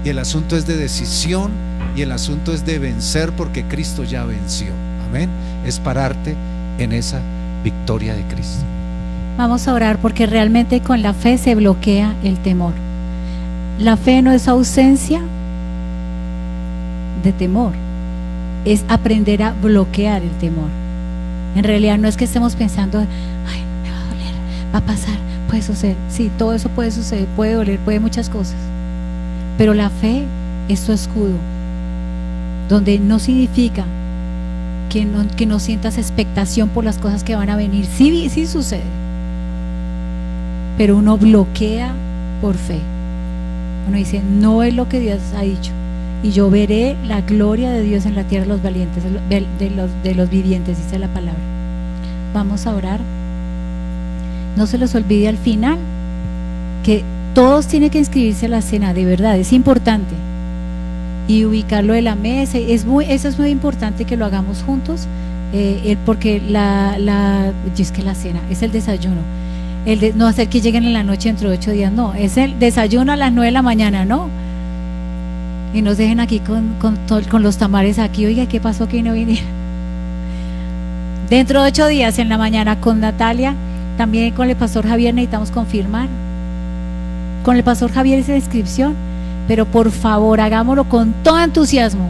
y el asunto es de decisión, y el asunto es de vencer, porque Cristo ya venció. Amén. Es pararte en esa victoria de Cristo. Vamos a orar, porque realmente con la fe se bloquea el temor. La fe no es ausencia de temor, es aprender a bloquear el temor. En realidad no es que estemos pensando: ay, me va a doler, va a pasar, puede suceder. Sí, todo eso puede suceder, puede doler, puede muchas cosas. Pero la fe es tu escudo, donde no significa que no sientas expectación por las cosas que van a venir. Sí sucede, pero uno bloquea por fe. Uno dice: no es lo que Dios ha dicho, y yo veré la gloria de Dios en la tierra de los valientes, de los vivientes, dice la palabra. Vamos a orar. No se les olvide al final que todos tienen que inscribirse a la cena, de verdad, es importante. y ubicarlo de la mesa. Eso es muy importante que lo hagamos juntos, porque es que la cena es el desayuno. No hacer que lleguen en la noche dentro de 8 días, no, es el desayuno a las 9 de la mañana, no. Y nos dejen aquí con los tamales aquí. Oiga, ¿qué pasó que no vinieron? Dentro de 8 días en la mañana con Natalia, también con el pastor Javier necesitamos confirmar. Con el pastor Javier esa inscripción, pero por favor hagámoslo con todo entusiasmo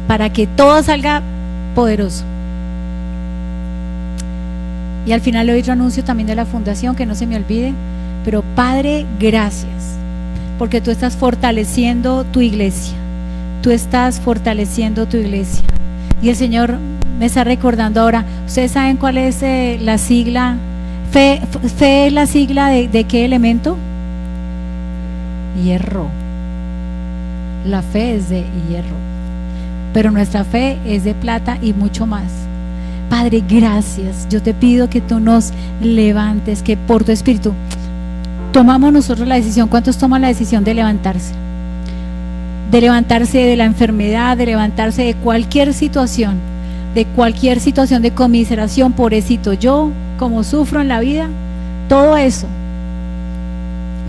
para que todo salga poderoso. Y al final le doy otro anuncio también de la fundación, que no se me olvide. Pero Padre, gracias, porque tú estás fortaleciendo tu iglesia. Tú estás fortaleciendo tu iglesia. Y el Señor me está recordando ahora. ¿Ustedes saben cuál es la sigla? ¿Fe es la sigla de qué elemento? Hierro. La fe es de hierro, pero nuestra fe es de plata y mucho más. Padre, gracias. Yo te pido que tú nos levantes, que por tu espíritu tomamos nosotros la decisión. ¿Cuántos toman la decisión de levantarse? De levantarse de la enfermedad, de levantarse de cualquier situación de conmiseración, pobrecito yo, como sufro en la vida, todo eso,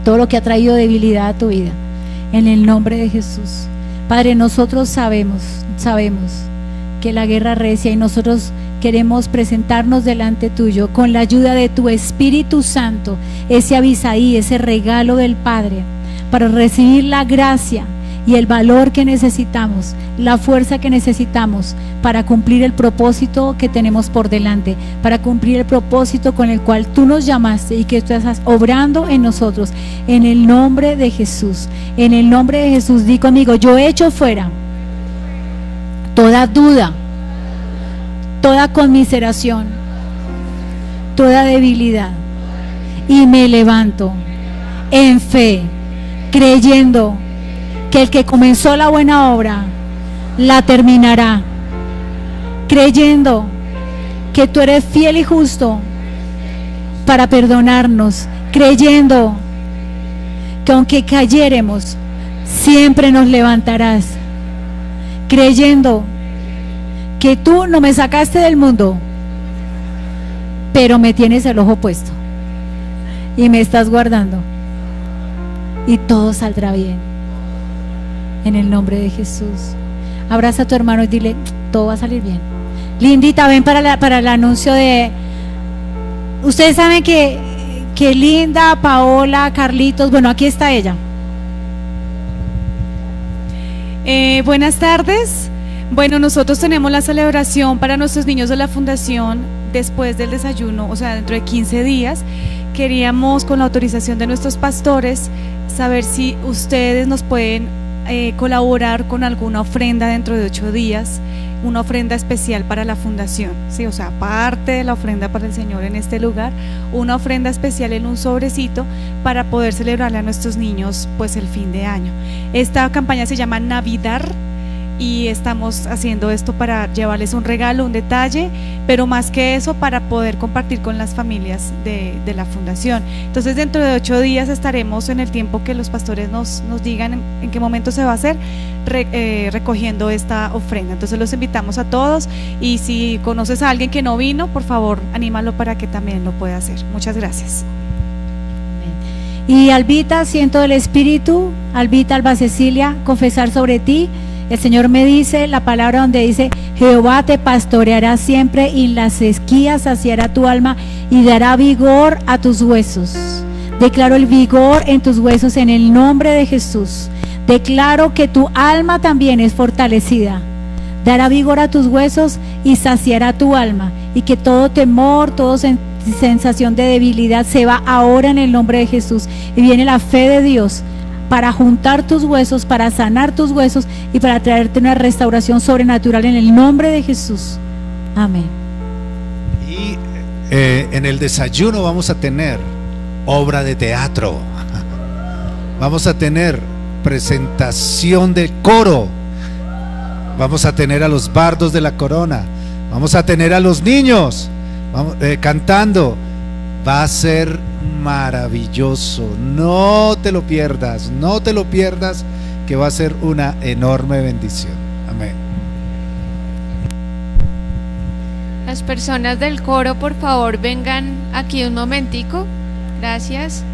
todo lo que ha traído debilidad a tu vida, en el nombre de Jesús. Padre, nosotros sabemos que la guerra recia, y nosotros queremos presentarnos delante tuyo con la ayuda de tu Espíritu Santo, ese Abisaí, ese regalo del Padre, para recibir la gracia y el valor que necesitamos, la fuerza que necesitamos para cumplir el propósito que tenemos por delante, para cumplir el propósito con el cual tú nos llamaste y que tú estás obrando en nosotros, en el nombre de Jesús. En el nombre de Jesús, di conmigo: yo echo fuera toda duda, toda conmiseración, toda debilidad, y me levanto en fe, creyendo que el que comenzó la buena obra la terminará, creyendo que tú eres fiel y justo para perdonarnos, creyendo que aunque cayéremos siempre nos levantarás, creyendo que tú no me sacaste del mundo, pero me tienes el ojo puesto y me estás guardando, y todo saldrá bien en el nombre de Jesús. Abraza a tu hermano y dile: todo va a salir bien. Lindita, ven para el anuncio de... Ustedes saben que Linda, Paola, Carlitos, bueno, aquí está ella. Buenas tardes. Bueno, nosotros tenemos la celebración para nuestros niños de la fundación después del desayuno, o sea, dentro de 15 días. Queríamos, con la autorización de nuestros pastores, saber si ustedes nos pueden colaborar con alguna ofrenda dentro de 8 días, una ofrenda especial para la fundación, ¿sí? O sea, aparte de la ofrenda para el Señor en este lugar, una ofrenda especial en un sobrecito para poder celebrarle a nuestros niños pues el fin de año. Esta campaña se llama Navidad, y estamos haciendo esto para llevarles un regalo, un detalle, pero más que eso, para poder compartir con las familias de la fundación. Entonces, dentro de 8 días estaremos, en el tiempo que los pastores nos digan en qué momento se va a hacer, recogiendo esta ofrenda. Entonces los invitamos a todos, y si conoces a alguien que no vino, por favor, anímalo para que también lo pueda hacer. Muchas gracias. Y Albita, siento el Espíritu, Albita, Alba Cecilia, confesar sobre ti. El Señor me dice la palabra donde dice: Jehová te pastoreará siempre, y las sequías saciará tu alma y dará vigor a tus huesos. Declaro el vigor en tus huesos en el nombre de Jesús. Declaro que tu alma también es fortalecida. Dará vigor a tus huesos y saciará tu alma, y que todo temor, toda sensación de debilidad se va ahora en el nombre de Jesús, y viene la fe de Dios para juntar tus huesos, para sanar tus huesos y para traerte una restauración sobrenatural en el nombre de Jesús. Amén. Y en el desayuno vamos a tener obra de teatro, vamos a tener presentación de coro, vamos a tener a los bardos de la corona, vamos a tener a los niños cantando. Va a ser maravilloso, no te lo pierdas, que va a ser una enorme bendición. Amén. Las personas del coro, por favor, vengan aquí un momentico. Gracias.